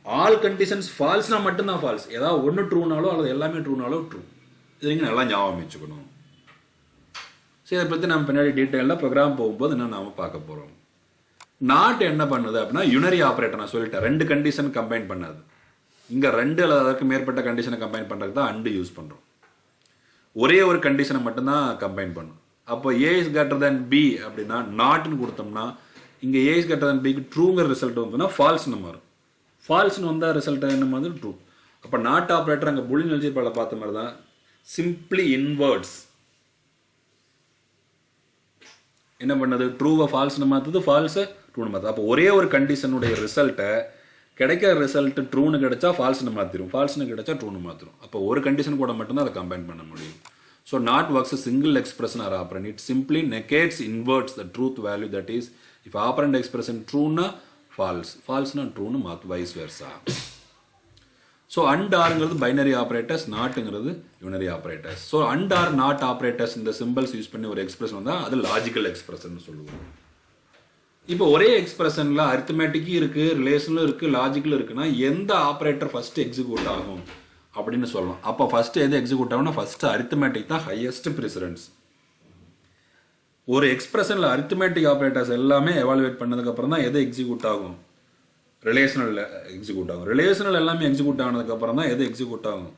all conditions false-னா மட்டும்தான் false. ஏதாவது ஒன்று ட்ரூனாலோ அல்லது எல்லாமே ட்ரூனாலோ true. இது நீங்கள் நல்லா ஞாபகம் வச்சுக்கணும். சரி, இதை பற்றி நம்ம பின்னாடி டீட்டெயிலாக ப்ரோக்ராம் போகும்போது இன்னும் நாம் பார்க்க போகிறோம். நாட் என்ன பண்ணுது அப்படின்னா யுனரி ஆப்ரேட்டர். நான் சொல்லிட்டேன் 2 கண்டிஷன் கம்பைன் பண்ணாது. இங்கே 2 அல்லது அதற்கு மேற்பட்ட கண்டிஷனை கம்பைன் பண்ணுறதுக்கு தான் அண்டு யூஸ் பண்ணுறோம். ஒரே ஒரு கண்டிஷனை மட்டும்தான் கம்பைன் பண்ணும். அப்போ ஏ இஸ் கிரேட்டர் தேன் பி அப்படின்னா நாட்னு கொடுத்தோம்னா இங்கே ஏ இஸ் கிரேட்டர் தேன் பிக்கு ட்ரூங்கிற ரிசல்ட் வந்துன்னா ஃபால்ஸ்னு மாறும். ஃபால்ஸ்னு வந்தால் ரிசல்ட் என்ன மாதிரி ட்ரூ. அப்போ நாட் ஆப்ரேட்டர் அங்கே பூலியன் அல்ஜிப்ரால பார்த்த மாதிரி தான் சிம்பிளி இன்வர்ட்ஸ் என்ன பண்ணது, ட்ரூவை ஃபால்ஸ்னு மாற்றுது, ஃபால்ஸை ட்ரூன்னு மாற்றுது. அப்போ ஒரே ஒரு கண்டிஷனுடைய ரிசல்ட்டை கிடைக்கிற ரிசல்ட் ட்ரூன்னு கிடைச்சா ஃபால்ஸ்னு மாற்றிடும், ஃபால்ஸ்னு கிடைச்சா ட்ரூன்னு மாற்றிடும். அப்போ ஒரு கண்டிஷன் கூட மட்டும்தான் அதை கம்பைன் பண்ண முடியும். So not works a single expression or operand. It simply negates, inverts the truth value. That is, if operand expression true na false, false na true na math, vice versa. So and or ங்கிறது binary operators, not ங்கிறது unary operators. So and or not operators இந்த symbols use பண்ணி ஒரு expression வந்தா அது logical expression சொல்லுவோம். இப்போ ஒரே எக்ஸ்பிரஷன்ல அரித்மெட்டிக்கும் இருக்கு, ரிலேஷனும் இருக்கு, லாஜிக்கலும் இருக்குன்னா எந்த ஆப்ரேட்டர் ஃபர்ஸ்ட் எக்ஸிக்யூட் ஆகும் அப்படின்னு சொல்லலாம். அப்போ ஃபர்ஸ்ட் எது எக்ஸிக்யூட் ஆகும்னா ஃபர்ஸ்ட் அரித்மெட்டிக் தான் ஹையஸ்ட் ப்ரிஃபரன்ஸ். ஒரு எக்ஸ்பிரஷனில் அரித்மெட்டிக் ஆப்ரேட்டர்ஸ் எல்லாமே எவாலுவேட் பண்ணதுக்கப்புறம் தான் எது எக்ஸிக்யூட் ஆகும், ரிலேஷனல் எக்ஸிக்யூட் ஆகும். ரிலேஷனல் எல்லாமே எக்ஸிக்யூட் ஆனதுக்கப்புறம் தான் எது எக்ஸிக்யூட் ஆகும்,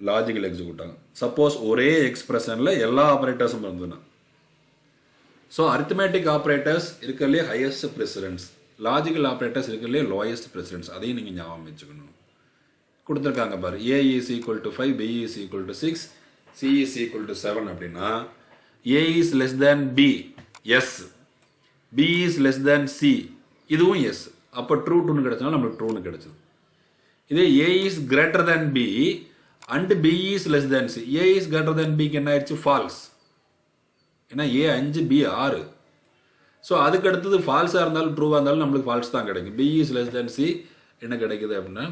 லாஜிக்கல் எக்ஸிக்யூட் ஆகும். சப்போஸ் ஒரே எக்ஸ்பிரஷனில் எல்லா ஆப்ரேட்டர்ஸும் இருந்ததுன்னா. ஸோ அரித்மெட்டிக் ஆப்ரேட்டர்ஸ் இருக்கிறதுலே ஹையஸ்ட் ப்ரிஃபரன்ஸ், லாஜிக்கல் ஆப்ரேட்டர்ஸ் இருக்கிறதுலே லோயஸ்ட் ப்ரிஃபரன்ஸ். அதையும் நீங்கள் ஞாபகம் வச்சுக்கணும். கொடுத்துருக்காங்க பாரு, A is equal to 5, B is equal to 6, C is equal to 7 அப்படின்னா A is less than B, yes. B is less than C, இதுவும் yes. அப்போ ட்ரூ ட்ரூன்னு கிடைச்சனால நம்மளுக்கு ட்ரூன்னு கிடைச்சது. இதே A is greater than B and B is less than C, A is greater than B க்கு என்ன ஆயிடுச்சு, falls. ஏன்னா ஏ 5 பி 6. ஸோ அதுக்கு அடுத்தது ஃபால்ஸாக இருந்தாலும் ட்ரூவாக இருந்தாலும் நம்மளுக்கு ஃபால்ஸ் தான் கிடைக்கும். B is less than C என்ன கிடைக்குது அப்படின்னா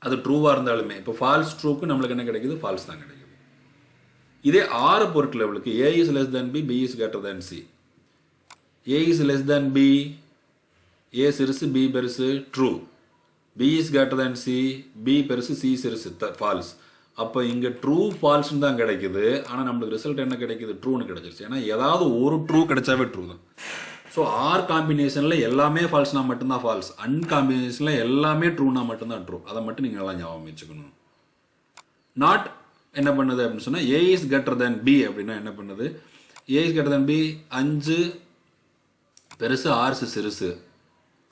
அது ட்ரூவாக இருந்தாலுமே இப்போ ஃபால்ஸ் ட்ரூக்கு நம்மளுக்கு என்ன கிடைக்குது, ஃபால்ஸ் தான் கிடைக்குது. இதே 6 பொறுத்த லெவலுக்கு A is less than B, B is greater than C. A is less than B, A சிறுசு பி பெருசு, true. B is greater than C, B பெருசு சி சிறுசு, ஃபால்ஸ். அப்போ இங்கே ட்ரூ ஃபால்ஸ்னு தான் கிடைக்குது. ஆனால் நம்மளுக்கு ரிசல்ட் என்ன கிடைக்குது, ட்ரூன்னு கிடைச்சிருச்சு. ஏன்னா ஏதாவது ஒரு ட்ரூ கிடைச்சாவே ட்ரூ தான். ஸோ ஆர் காம்பினேஷனில் எல்லாமே ஃபால்ஸ்னா மட்டும்தான் ஃபால்ஸ், அன்காம்பினேஷனில் எல்லாமே ட்ரூனா மட்டும்தான் ட்ரூ. அதை மட்டும் நீங்கள் எல்லாம் ஞாபகம் வச்சுக்கணும். நாட் என்ன பண்ணுது அப்படின்னு சொன்னால் ஏ இஸ் கிரேட்டர் தேன் பி அப்படின்னா என்ன பண்ணுது, ஏ இஸ் கிரேட்டர் தேன் பி 5 பெருசு 6 சிறுசு,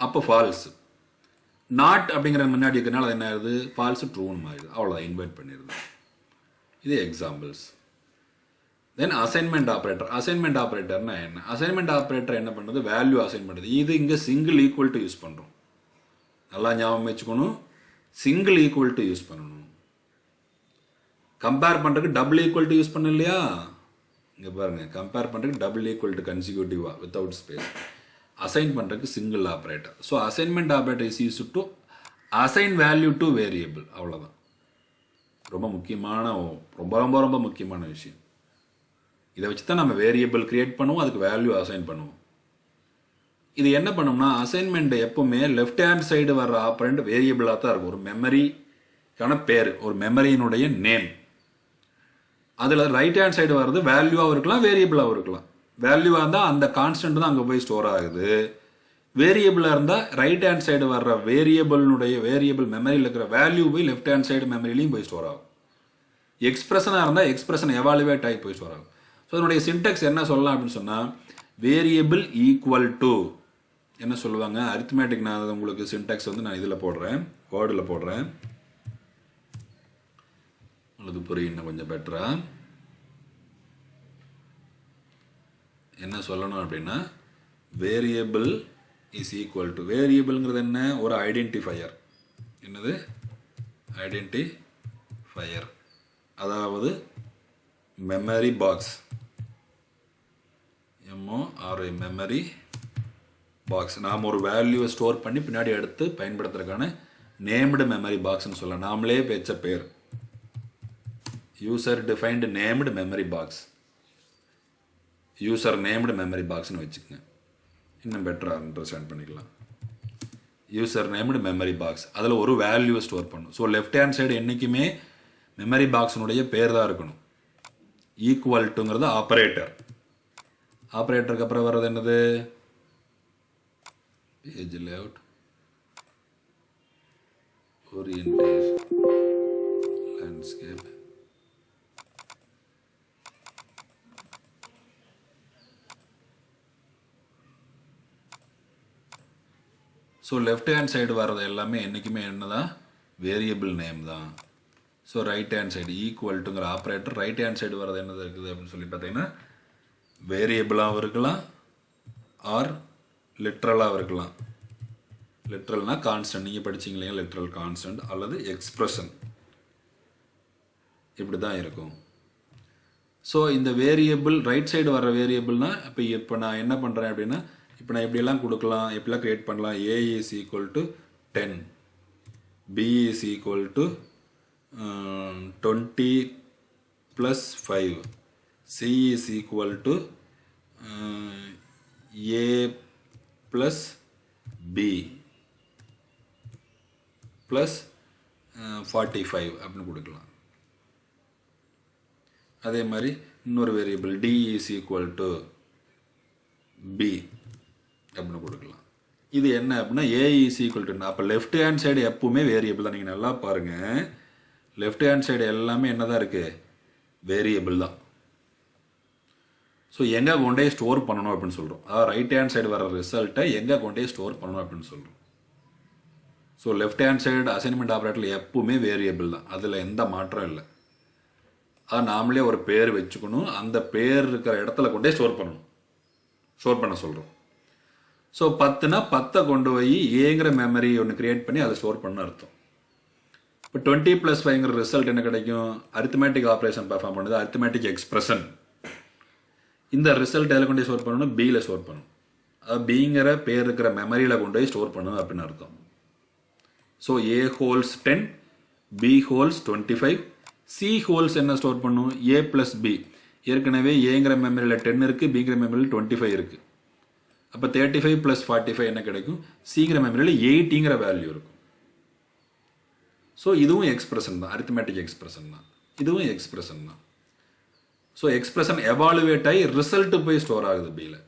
அப்போ ஃபால்ஸ். நாட் அப்படிங்கிற முன்னாடி இருக்கிறனால என்ன ஆகுது, ஃபால்ஸ் ட்ரூன்னு மாறிடுது. அவ்வளோதான், இன்வைட் பண்ணிடுது. இது எக்ஸாம்பிள்ஸ். தென் அசைன்மெண்ட் ஆப்ரேட்டர். அசைன்மெண்ட் ஆப்ரேட்டர்னா என்ன, அசைன்மெண்ட் ஆப்ரேட்டர் என்ன பண்ணுறது, வேல்யூ அசைன் பண்ணுறது. இது இங்கே சிங்கிள் ஈக்குவல் டு யூஸ் பண்ணுறோம். நல்லா ஞாபகம் வச்சுக்கணும், சிங்கிள் ஈக்குவல் டு யூஸ் பண்ணணும். கம்பேர் பண்ணுறதுக்கு டபுள் ஈக்குவல் டு யூஸ் பண்ண இல்லையா, இங்கே பாருங்கள், கம்பேர் பண்ணுறதுக்கு டபுள் ஈக்குவல் டு கன்சிக்யூட்டிவா வித்தவுட் ஸ்பேஸ். அசைன் பண்ணுறதுக்கு single operator. So assignment operator is use to assign value to variable. அவ்வளோதான், ரொம்ப முக்கியமான, ரொம்ப ரொம்ப ரொம்ப முக்கியமான விஷயம். இதை வச்சு தான் நம்ம வேரியபிள் கிரியேட் பண்ணுவோம், அதுக்கு வேல்யூ அசைன் பண்ணுவோம். இது என்ன பண்ணோம்னா, அசைன்மெண்ட் எப்பவுமே லெஃப்ட் ஹேண்ட் சைடு வர்ற ஆப்ரண்ட் வேரியபிளாக தான் இருக்கும். ஒரு மெமரிக்கான பேர், ஒரு மெமரியினுடைய நேம். அதில் ரைட் ஹேண்ட் சைடு வர்றது வேல்யூவாகவும் இருக்கலாம், வேரியபிளாகவும் இருக்கலாம். வேல்யூவாக இருந்தால் அந்த கான்ஸ்டன்ட் தான் அங்கே போய் ஸ்டோர் ஆகுது. வேரியபிளாக இருந்தால் ரைட் ஹேண்ட் சைடு வர்ற வேரியபிள் மெமரியில் இருக்கிற வேல்யூ போய் லெஃப்ட் ஹேண்ட் சைடு மெமரிலையும் போய் ஸ்டோர் ஆகும். எக்ஸ்பிரஷனாக இருந்தால் எக்ஸ்பிரஷன் எவாலுவேட் ஆகி போய் ஸ்டோர் ஆகும். ஸோ அதனுடைய சின்டெக்ஸ் என்ன சொல்லலாம் அப்படின்னு சொன்னால், வேரியபிள் ஈக்குவல் டு என்ன சொல்லுவாங்க, அரித்மேட்டிக். நான் உங்களுக்கு சின்டெக்ஸ் வந்து நான் இதில் போடுறேன், வேர்டில் போடுறேன், உங்களுக்கு புரியும் இன்னும் கொஞ்சம் பெட்டரா. என்ன சொல்லணும் அப்படின்னா, வேரியபிள் இஸ் ஈக்குவல் டு, வேரியபிள்ங்கிறது என்ன, ஒரு ஐடென்டிஃபையர். என்னது, ஐடென்டிஃபையர். அதாவது மெமரி பாக்ஸ், எம்ஓஆர்ஐ, மெமரி பாக்ஸ். நாம் ஒரு வேல்யூவை ஸ்டோர் பண்ணி பின்னாடி எடுத்து பயன்படுத்துறதுக்கான நேம்டு மெமரி பாக்ஸ்ன்னு சொல்லலாம். நாமளே வச்ச பேர், user defined named memory box, user named memory பாக்ஸ்னு வச்சுக்கோங்க, இன்னும் பெட்டராக அண்டர்ஸ்டாண்ட் பண்ணிக்கலாம். யூசர் நேம்டு மெமரி பாக்ஸ், அதில் ஒரு வேல்யூவை ஸ்டோர் பண்ணும். ஸோ லெஃப்ட் ஹேண்ட் சைடு என்றைக்குமே மெமரி பாக்ஸினுடைய பேர் தான் இருக்கணும். Equal டுங்கிறது operator. ஆப்ரேட்டருக்கு அப்புறம் வர்றது என்னது, page layout, orientation, landscape. So left hand side வர்றது எல்லாமே என்றைக்குமே என்ன தான், வேரியபிள் நேம் தான். So right hand side equal டுங்கிற ஆப்ரேட்டர், ரைட் ஹேண்ட் சைடு வர்றது என்னது இருக்குது அப்படின்னு சொல்லி பார்த்தீங்கன்னா, வேரியபிளாகவும் இருக்கலாம் ஆர் லிட்ரலாகவும் இருக்கலாம். லிட்ரல்னால் கான்ஸ்டன்ட், நீங்கள் படிச்சிங்க இல்லையா, லிட்ரல் கான்ஸ்டன்ட் அல்லது எக்ஸ்பிரஷன், இப்படி தான் இருக்கும். ஸோ இந்த வேரியபிள் ரைட் சைடு வர்ற வேரியபிள்னால் இப்போ நான் என்ன பண்ணுறேன் அப்படின்னா, இப்போ நான் எப்படியெல்லாம் கொடுக்கலாம், எப்படிலாம் க்ரியேட் பண்ணலாம். A is equal to 10, B is equal to 20 + 5, C is equal to A + B + 45 அப்படின்னு கொடுக்கலாம். அதே மாதிரி இன்னொரு variable D is equal to B அப்படின்னு கொடுக்கலாம். இது என்ன அப்படின்னா, ஏ இஸ் ஈக்குவல் டு, அப்போ லெஃப்ட் ஹேண்ட் சைடு எப்பவுமே வேரியபிள் தான். நீங்கள் நல்லா பாருங்கள், லெஃப்ட் ஹேண்ட் சைடு எல்லாமே என்ன தான் இருக்குது, வேரியபிள் தான். ஸோ எங்கே கொண்டே ஸ்டோர் பண்ணணும் அப்படின்னு சொல்கிறோம். அதாவது ரைட் ஹேண்ட் சைடு வர ரிசல்ட்டை எங்கே கொண்டே ஸ்டோர் பண்ணணும் அப்படின்னு சொல்கிறோம். So left hand side assignment ஆப்ரேட்டரில் எப்பவுமே வேரியபிள் தான், அதில் எந்த மாற்றம் இல்லை. அது நாமளே ஒரு பேர் வச்சுக்கணும், அந்த பேர் இருக்கிற இடத்துல கொண்டே ஸ்டோர் பண்ணணும், ஸ்டோர் பண்ண சொல்கிறோம். ஸோ 10னா 10 கொண்டு போய் ஏங்கிற மெமரி ஒன்று கிரியேட் பண்ணி அதை ஸ்டோர் பண்ண அர்த்தம். இப்போ 20 + 5ங்கிற ரிசல்ட் என்ன கிடைக்கும், அரித்மேட்டிக் ஆப்ரேஷன் பெர்ஃபார்ம் பண்ணுது, அரித்மேட்டிக் எக்ஸ்பிரஷன். இந்த ரிசல்ட் எதில் கொண்டு ஸ்டோர் பண்ணணும், பியில் ஸ்டோர் பண்ணணும். அது பிங்கிற பேர் இருக்கிற மெமரியில் கொண்டு போய் ஸ்டோர் பண்ணணும் அப்படின்னு அர்த்தம். So A holds 10, B holds 25, C holds என்ன ஸ்டோர் பண்ணும், ஏ ப்ளஸ் பி. ஏற்கனவே ஏங்கிற மெமரியில் 10 இருக்குது, பிங்கிற மெமரியில் 25 இருக்குது. அப்போ 35 + 45 என்ன கிடைக்கும், சிங்கிற மெமரியில் 80ங்கிற வேல்யூ இருக்கும். ஸோ இதுவும் எக்ஸ்பிரஷன் தான், அரித்மேட்டிக் எக்ஸ்பிரஷன் தான், இதுவும் எக்ஸ்பிரஷன் தான். ஸோ எக்ஸ்பிரஷன் எவாலுவேட் ஆகி ரிசல்ட்டு போய் ஸ்டோர் ஆகுது பியில்.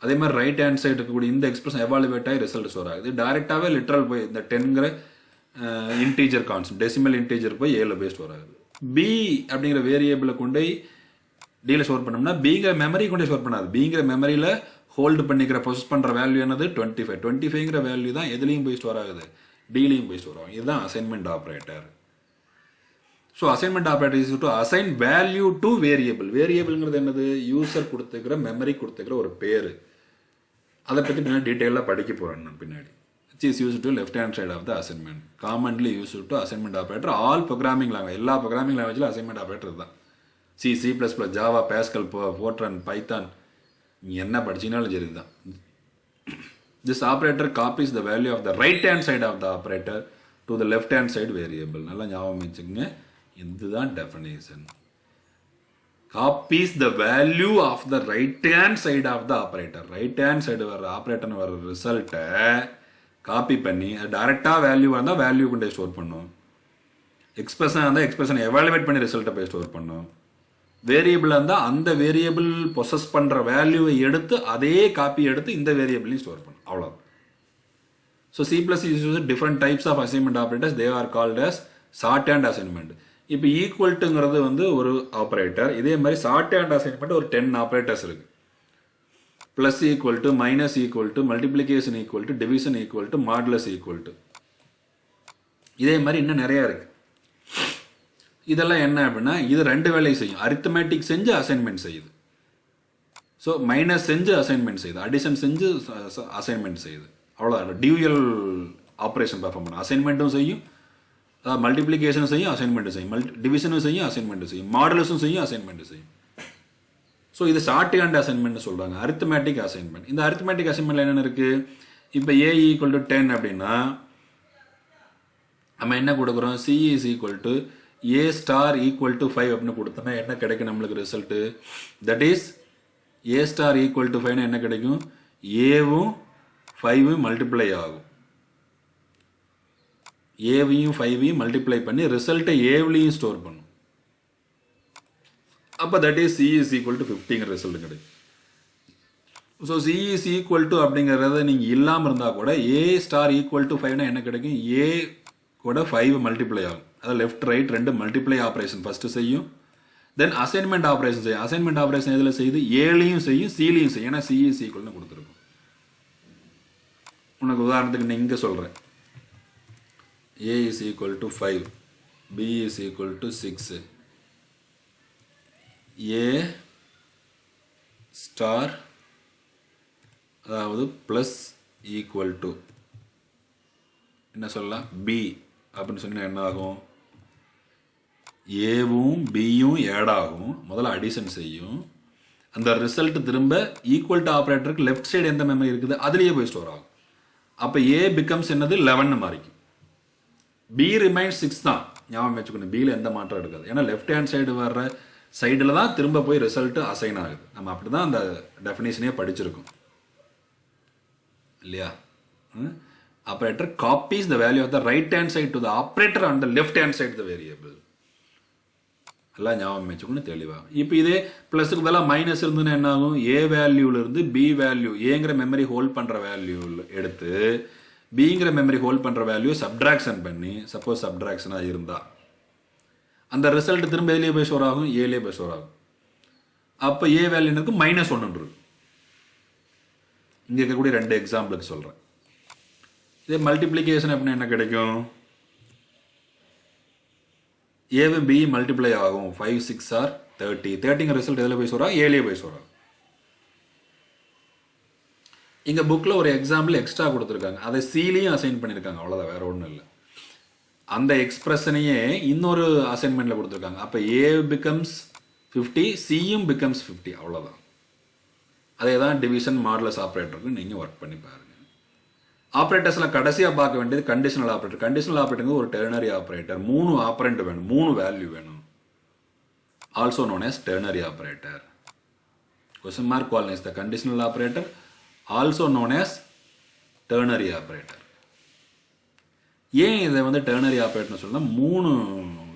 அதே மாதிரி ரைட் ஹேண்ட் சைடு இருக்கக்கூடிய இந்த எக்ஸ்பிரஷன் எவாலுவேட் ஆகி ரிசல்ட் ஸ்டோர் ஆகுது. டைரெக்டாகவே லிட்ரல் போய் இந்த 10ங்கிற இன்டீஜர் கான்ஸ்டன்ட் டெசிமல் இன்டீஜர் போய் ஏல போய் ஸ்டோர் ஆகுது. பி அப்படிங்கிற வேரியபிளை கொண்டு டியில் ஸ்டோர் பண்ணோம்னா பிங்கிற மெமரி கொண்டு ஸ்டோர் பண்ணாது. பிங்கிற மெமரியில் ஹோல்டு பண்ணிக்கிற ப்ரொசஸ் பண்ணுற வேல்யூ என்னது 25. 25ங்கிற வேல்யூ தான் எதுலேயும் போய் ஸ்டோர் ஆகுது, டிலையும் போய் ஸ்டோர் ஆகும். இதுதான் assignment operator. So assignment operator is to assign value to variable. வேரியபிள்ங்கிறது என்னது, யூசர் கொடுத்துக்கிற மெமரி கொடுத்துக்கிற ஒரு பேர். அதை பற்றி பின்னாடி டீட்டெயிலாக படிக்க போகிறேன் நான் பின்னாடி. It's is use to left hand side of the assignment. Commonly use to assignment operator all programming language. எல்லா ப்ரோக்ராமிங் லாங்குவேஜில் அசைன்மெண்ட் ஆப்ரேட்டர் தான். C, C++, Java, Pascal, Fortran, Python, நீங்கள் என்ன படிச்சிங்கனாலும் சரி தான். This operator copies the value of the right hand side of the operator to the left hand side variable. நல்லா ஞாபகம் வச்சுக்கோங்க, இதுதான் definition. Copies the value of the right hand side of the operator. Right hand side வர operator வர ரிசல்ட்டை copy பண்ணி அது டைரெக்டாக வேல்யூவாக இருந்தால் வேல்யூ கொண்டு ஸ்டோர் பண்ணும். எக்ஸ்பிரஷனாக இருந்தால் எக்ஸ்பிரஷனை எவாலுவேட் பண்ணி ரிசல்ட்டை போய் ஸ்டோர் பண்ணும். வேரியபிளாக இருந்தால் அந்த வேரியபிள் ப்ரொசஸ் பண்ணுற வேல்யூவை எடுத்து அதே காப்பி எடுத்து இந்த வேரியபிளையும் ஸ்டோர் பண்ணும். அவ்வளோ. So C++ use different types of assignment operators. They are called as short hand assignment. இப்போ ஈக்குவல்ட்டுங்கிறது வந்து ஒரு ஆப்ரேட்டர். இதே மாதிரி ஷார்ட் ஹேண்ட் அசைன்மெண்ட் ஒரு 10 ஆப்ரேட்டர்ஸ் இருக்கு. Plus equal to, minus equal to, multiplication equal to, division equal to, modulus equal to. இதே மாதிரி இன்னும் நிறையா இருக்கு. இதெல்லாம் என்ன அப்படின்னா இது 2 வேலையை செய்யும். அரித்மேட்டிக் செஞ்சு அசைன்மெண்ட் செய்யுது. ஸோ மைனஸ் செஞ்சு அசைன்மெண்ட் செய்யுது, அடிஷன் செஞ்சு அசைன்மெண்ட் செய்யுது. அவ்வளோதான். டியூயல் ஆப்ரேஷன் பெர்ஃபார்ம் பண்ணும். அசைன்மெண்ட்டும் செய்யும், மல்டிப்ளிகேஷனும் செய்யும், அசைன்மெண்ட்டும் செய்யும், டிவிஷனும் செய்யும், அசைன்மெண்ட்டும் செய்யும், மாடுலஸும் செய்யும், அசைன்மெண்ட்டும் செய்யும். ஸோ இது ஷார்ட் ஹேண்ட் அசைன்மெண்ட் சொல்கிறாங்க, அரித்மேட்டிக் அசைன்மெண்ட். இந்த அரித்மேட்டிக் அசைன்மெண்ட்ல என்னென்ன இருக்குது, இப்போ A = 10 அப்படின்னா நம்ம என்ன கொடுக்குறோம், C = A* = 5 அப்படின்னு கொடுத்தோம்னா என்ன கிடைக்கும் நம்மளுக்கு ரிசல்ட்டு. தட் இஸ் A* = 5 என்ன கிடைக்கும், ஏவும் 5 மல்டிப்ளை ஆகும். ஏவையும் 5ஐயும் மல்டிப்ளை பண்ணி ரிசல்ட்டை ஏவிலையும் ஸ்டோர் பண்ணும். அப்போ தட் இஸ் C = 50ங்கிற ரிசல்ட் கிடைக்கும். ஸோ C = அப்படிங்கிறத நீங்கள் இல்லாமல் இருந்தால் கூட A* = 5னா என்ன கிடைக்கும், A கூட 5 மல்டிப்ளை ஆகும். அதாவது left right 2 multiply operation first செய்யும். தென் அசைன்மெண்ட் ஆப்ரேஷன் செய்யும். அசைன்மெண்ட் ஆப்ரேஷன் எதில் செய்யுது, ஏலையும் செய்யும், சிலையும் செய்யும். ஏன்னா C = கொடுத்துருக்கும். உனக்கு உதாரணத்துக்கு நான் இங்கே சொல்கிறேன். A = 5, B = 6, A* அதாவது ப்ளஸ் ஈக்குவல் டு என்ன சொல்லலாம், B அப்படின்னு சொன்னால் என்ன ஆகும், ஏவும் பியும் ஆட் ஆகும். முதல்ல அடிஷன் செய்யும். அந்த ரிசல்ட் திரும்ப ஈக்குவல் டு ஆப்ரேட்டருக்கு லெஃப்ட் சைடு எந்த மெமரி இருக்குது அதுலேயே போய் ஸ்டோர் ஆகும். அப்போ A பிகம்ஸ் என்னது 11 மாறிக்கும். B ரிமைன்ஸ் 6 தான். ஞாபகம் வச்சுக்கணும், பியில் எந்த மாற்றம் இருக்காது. ஏன்னா லெஃப்ட் ஹேண்ட் சைடு வர்ற சைடில் தான் திரும்ப போய் ரிசல்ட்டு அசைன் ஆகுது. நம்ம அப்படி தான் அந்த டெஃபினேஷனே படிச்சிருக்கோம் இல்லையா. Operator copies the value of the right hand side to the operator on the left hand side the variable. எல்லாம் ஞாபகம் வச்சுக்கணும் தெளிவாக. இப்போ இதே ப்ளஸுக்கு பதிலாக மைனஸ் இருந்துன்னா என்ன ஆகும், A வேல்யூலேருந்து B வேல்யூ, ஏங்கிற மெமரி ஹோல்ட் பண்ணுற வேல்யூ எடுத்து பிங்கிற மெமரி ஹோல்ட் பண்ணுற வேல்யூ சப்ட்ராக்ஷன் பண்ணி, சப்போஸ் சப்ட்ராக்ஷனாக இருந்தால் அந்த ரிசல்ட் திரும்ப எதுலேயே போய் ஸ்டோர் ஆகும், ஏலேயே போய் ஸ்டோர் ஆகும். அப்போ A வேல்யூ இருக்கு -1 இருக்கு. இங்கே இருக்கக்கூடிய 2 எக்ஸாம்பிளுக்கு சொல்கிறேன். இதே மல்டிப்ளிகேஷன் அப்படின்னா என்ன கிடைக்கும், ஏவும் B மல்டிப்ளை ஆகும். 5 6 are 30. 30ங்கிற ரிசல்ட் எதில் போய் ஸ்டோர் ஆகும், ஏலேயே போய் ஸ்டோர் ஆகும். இங்கே புக்கில் ஒரு எக்ஸாம்பிள் எக்ஸ்ட்ரா கொடுத்துருக்காங்க, அதை சிலையும் அசைன் பண்ணியிருக்காங்க. அவ்வளோதான், வேற ஒன்றும் இல்லை. அந்த எக்ஸ்பிரஷனையே இன்னொரு அசைன்மெண்ட்டில் கொடுத்துருக்காங்க. அப்போ A becomes 50, Cயும் becomes 50. அவ்வளோதான். அதே தான் டிவிஷன் மாடுலஸ் ஆப்ரேட்டருக்கு நீங்கள் ஒர்க் பண்ணி பாருங்கள். ஆப்ரேட்டர்ஸில் கடைசியாக பார்க்க வேண்டியது கண்டிஷனல் ஆப்ரேட்டர். கண்டிஷனல் ஆப்ரேட்டருங்க ஒரு டெர்னரி ஆப்ரேட்டர். 3 ஆப்ரண்ட் வேணும், 3 வேல்யூ வேணும். Also known as ternary operator. Question mark colon is the conditional operator, also known as ternary operator. ஏன் இதை வந்து டெர்னரி ஆப்ரேட்டர்னு சொன்னால் 3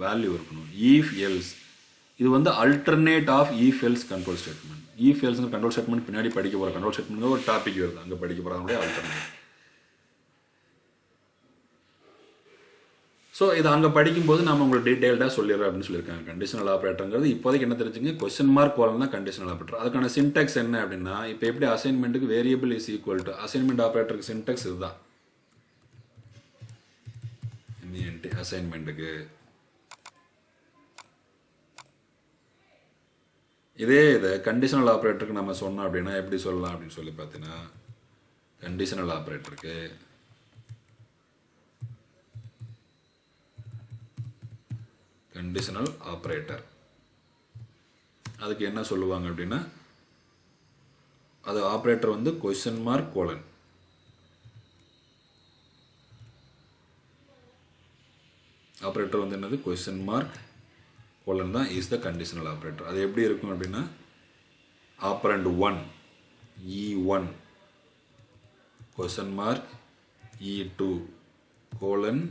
வேல்யூ இருக்கணும். if else இது வந்து alternate of if else control statement. if else control statement பின்னாடி படிக்க போகிற கண்ட்ரோல் ஸ்டேட்மெண்ட் ஒரு டாபிக் வருது, அங்கே படிக்க போகிறாங்க அல்டர்னேட். ஸோ இது அங்கே படிக்கும்போது நம்ம உங்களுக்கு டீட்டெயில்டாக சொல்லிடுறோம் அப்படின்னு சொல்லியிருக்காங்க. கண்டிஷனல் ஆப்ரேட்டருங்கிறது இப்போதைக்கு என்ன தெரிஞ்சுங்க, கொஸ்டின் மார்க் கோலன் தான் கண்டிஷனல் ஆப்ரேட்டர். அதுக்கான சின்டெக்ஸ் என்ன அப்படின்னா, இப்போ எப்படி அசைன்மெண்ட்டுக்கு variable is equal to assignment ஆப்ரேட்டருக்கு சின்டெக்ஸ் இதுதான். அசைன்மெண்ட்டுக்கு இதே இதை கண்டிஷனல் ஆப்ரேட்டருக்கு நம்ம சொன்னோம் அப்படின்னா எப்படி சொல்லலாம் அப்படின்னு சொல்லி பார்த்தீங்கன்னா, கண்டிஷனல் ஆப்ரேட்டருக்கு கண்டிஷனல் ஆப்ரேட்டர் அதுக்கு என்ன சொல்லுவாங்க அப்படின்னா, அது ஆப்ரேட்டர் வந்து கொஸ்டின் மார்க் கோலன். ஆப்ரேட்டர் வந்து என்னது, கொஸ்டின் மார்க் கோலன் தான் இஸ் த கண்டிஷனல் ஆப்ரேட்டர். அது எப்படி இருக்கும் அப்படின்னா, operand 1 E1 question mark E2 colon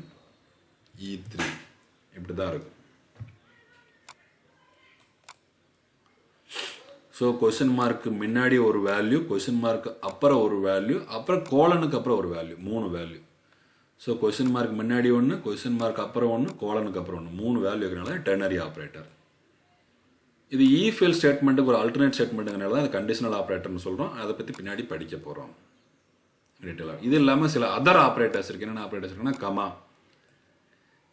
E3 இப்படி தான் இருக்கும். ஸோ கொஸ்டின் மார்க்கு முன்னாடி ஒரு வேல்யூ, கொஸ்டின் மார்க்கு அப்புறம் ஒரு வேல்யூ, அப்புறம் கோலனுக்கு அப்புறம் ஒரு value, 3 value. So question mark முன்னாடி ஒன்று, கொஸ்டின் மார்க் அப்புறம் ஒன்று, கோலனுக்கு அப்புறம் ஒன்று, 3 வேல்யூ இருக்கிறனால டெர்னரி ஆப்ரேட்டர். இது if else ஸ்டேட்மெண்ட்டுக்கு ஒரு அல்டர்னேட் ஸ்டேட்மெண்ட்டுங்கிறனால தான் அது கண்டிஷனல் ஆப்ரேட்டர்னு சொல்கிறோம். அதை பற்றி பின்னாடி படிக்க போகிறோம் டீட்டெயிலாக. இது இல்லாமல் சில அதர் ஆப்ரேட்டர்ஸ் இருக்குது. என்னென்ன ஆப்ரேட்டர்ஸ் இருக்குன்னா,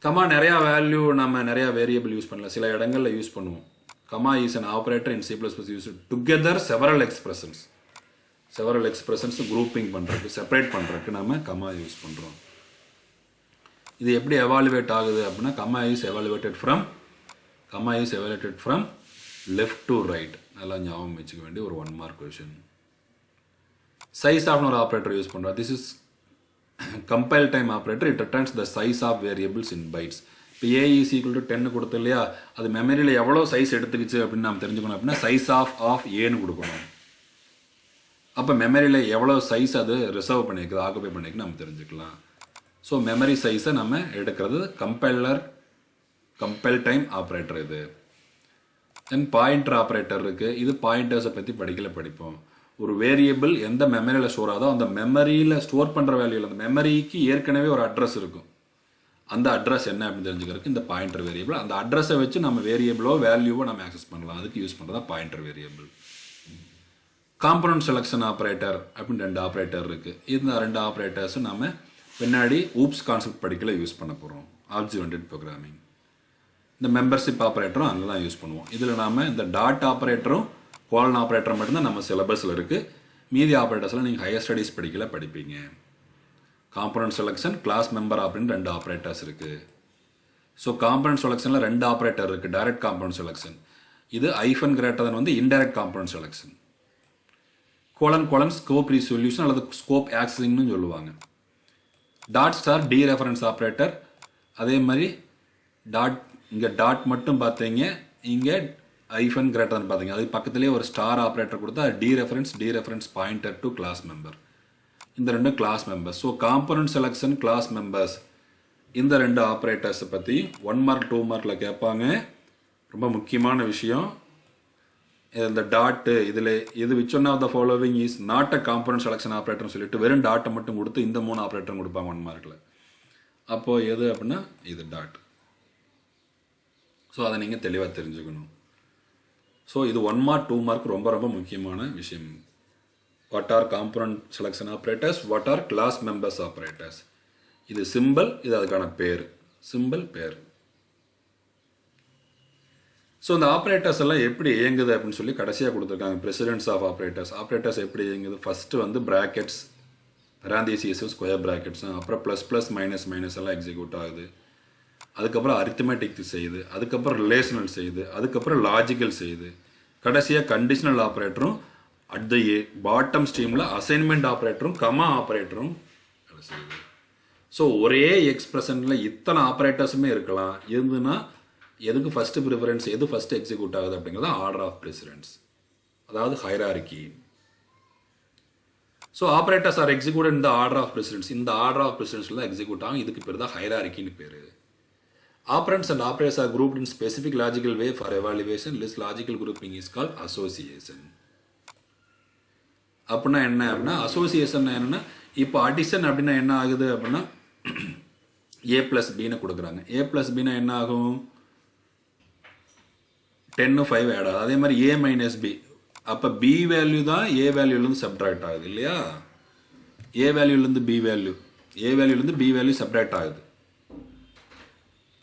கமா நிறையா வேல்யூ நம்ம நிறையா வேரியபிள் யூஸ் பண்ணல, சில இடங்களில் யூஸ் பண்ணுவோம். Comma is an operator in C++ used together several expressions. Several expressions grouping பண்ணுறதுக்கு, செப்பரேட் பண்ணுறதுக்கு நம்ம comma யூஸ் பண்ணுறோம். இது எப்படி எவாலுவேட் ஆகுது அப்படின்னா, comma is evaluated from left to right. நல்லா ஞாபகம் வச்சுக்க வேண்டிய ஒரு 1 mark question. Size of ஒரு ஆப்ரேட்டர் யூஸ் பண்ணுறோம். This is compile time operator. It returns the size of variables in bytes. இப்போ a is equal to 10 கொடுத்து இல்லையா, அது மெமரியில் எவ்வளோ சைஸ் எடுத்துக்கிச்சு அப்படின்னு நம்ம தெரிஞ்சுக்கணும். அப்படின்னா சைஸ் ஆஃப் ஏன்னு கொடுக்கணும். அப்போ மெமரியில் எவ்வளோ சைஸ் அது ரிசர்வ் பண்ணியிருக்குது, ஆக்குபை பண்ணியிருக்கு நம்ம தெரிஞ்சுக்கலாம். ஸோ மெமரி சைஸை நம்ம எடுக்கிறது கம்பைல் டைம் ஆப்ரேட்டர் இது. தென் பாயிண்டர் ஆப்ரேட்டர் இருக்குது. இது பாயிண்டர்ஸை பற்றி படிப்போம். ஒரு வேரியபிள் எந்த மெமரியில் ஸ்டோர் ஆகுதோ அந்த மெமரியில் ஸ்டோர் பண்ணுற வேல்யூவில் அந்த மெமரிக்கு ஏற்கனவே ஒரு அட்ரஸ் இருக்கும். அந்த அட்ரஸ் என்ன அப்படின்னு தெரிஞ்சுக்கிறதுக்கு இந்த பாயிண்டர் வேரியபிள். அந்த அட்ரஸை வச்சு நம்ம வேரியபிளோ வேல்யூவோ நம்ம ஆக்சஸ் பண்ணலாம். அதுக்கு யூஸ் பண்ணுறதா pointer variable. Component selection operator அப்படின்னு 2 ஆப்ரேட்டர் இருக்குது. இந்த 2 ஆப்ரேட்டர்ஸும் நம்ம பின்னாடி ஊப்ஸ் கான்செப்ட் படிக்கல யூஸ் பண்ண போகிறோம். Object oriented programming. இந்த மெம்பர்ஷிப் ஆப்ரேட்டரும் அங்கே தான் யூஸ் பண்ணுவோம். இதில் நாம் இந்த டாட் ஆப்ரேட்டரும் கோலன் ஆப்ரேட்டரும் மட்டும்தான் நம்ம சிலபஸில் இருக்குது. மீதி ஆப்ரேட்டர்ஸில் நீங்கள் ஹையர் ஸ்டடீஸ் படிப்பீங்க. காம்பனன்ட் செலெக்ஷன், கிளாஸ் மெம்பர் அப்படின்னு 2 ஆப்ரேட்டர்ஸ் இருக்குது. ஸோ காம்பனன்ட் செலெக்ஷனில் 2 ஆப்ரேட்டர் இருக்குது. Direct component selection. இது ஐஃபன் கிரேட்டர் தென் வந்து indirect component selection. Colon scope resolution அல்லது ஸ்கோப் ஆக்சஸிங்னு சொல்லுவாங்க. Dot star D reference operator. அதே மாதிரி இங்கே டாட் மட்டும் பார்த்தீங்க, இங்கே ஐஃபன் கிரேட்டர்னு பார்த்தீங்க. அது பக்கத்துலேயே ஒரு ஸ்டார் ஆப்ரேட்டர் கொடுத்தா dereference pointer to class member. இந்த 2 class members. So component selection, class members, இந்த 2 ஆப்ரேட்டர்ஸை பற்றி 1 மார்க் 2 மார்க்கில் கேட்பாங்க. ரொம்ப முக்கியமான விஷயம். இந்த டாட்டு இதில் இது which one of the following is not a component selection ஆப்ரேட்டர்னு சொல்லிட்டு வெறும் டாட்டை மட்டும் கொடுத்து இந்த 3 ஆப்ரேட்டரும் கொடுப்பாங்க 1 மார்க்கில். அப்போது எது அப்படின்னா இது டாட். ஸோ அதை நீங்கள் தெளிவாக தெரிஞ்சுக்கணும். ஸோ இது 1 மார்க் 2 மார்க் ரொம்ப ரொம்ப முக்கியமான விஷயம். What are component selection operators? What are class members operators? இது சிம்பிள், இது அதுக்கான பேர். சிம்பிள் பேர். ஸோ இந்த ஆப்ரேட்டர்ஸ் எல்லாம் எப்படி இயங்குது அப்படின்னு சொல்லி கடைசியாக கொடுத்துருக்காங்க. President's of operators. ஆப்ரேட்டர்ஸ் எப்படி இயங்குது? ஃபஸ்ட்டு வந்து ப்ராக்கெட்ஸ், parentheses, ஸ்கொயர் ப்ராக்கெட்ஸ், அப்புறம் ப்ளஸ் மைனஸ் எல்லாம் எக்ஸிக்யூட் ஆகுது. அதுக்கப்புறம் அரித்மெட்டிக் செய்யுது, அதுக்கப்புறம் ரிலேஷனல் செய்யுது, அதுக்கப்புறம் லாஜிக்கல் செய்யுது, கடைசியாக கண்டிஷனல் ஆப்ரேட்டரும் அட் த பாட்டம் ஸ்ட்ரீமில் அசைன்மெண்ட் ஆப்ரேட்டரும் கமா ஆப்ரேட்டரும் வேலை செய்யுது. ஸோ ஒரே எக்ஸ்பிரஷனில் இத்தனை ஆப்ரேட்டர்ஸுமே இருக்கலாம். இருந்துன்னா எதுக்கு ஃபஸ்ட்டு ப்ரிஃபரன்ஸ், எது ஃபஸ்ட்டு எக்ஸிக்யூட் ஆகுது அப்படிங்கிறது ஆர்டர் ஆஃப் ப்ரிசிடென்ஸ், அதாவது hierarchy. So operators are execute இந்த ஆர்டர் ஆஃப் ப்ரிசிடென்ஸ், இந்த ஆர்டர் ஆஃப் ப்ரிசிடென்ஸில் தான் எக்ஸிக்யூட் ஆகும். இதுக்கு பேர் தான் ஹைரார்கின்னு பேர். Operands and operators are grouped in specific logical way for evaluation. This logical grouping is called association. அப்படின்னா என்ன அப்படின்னா, அசோசியேஷன் என்னன்னா, இப்போ அடிஷன் அப்படின்னா என்ன ஆகுது அப்படின்னா, ஏ பிளஸ் பின்னு கொடுக்குறாங்க. ஏ பிளஸ் பின்னா என்ன ஆகும், 10 5 ஆட் ஆகுது. அதே மாதிரி ஏ மைனஸ் பி, அப்போ பி வேல்யூ தான் ஏ வேல்யூலேருந்து சப்ட்ராக்ட் ஆகுது இல்லையா. ஏ வேல்யூலேருந்து பி வேல்யூ, ஏ வேல்யூலேருந்து பி வேல்யூ சப்ட்ராக்ட் ஆகுது.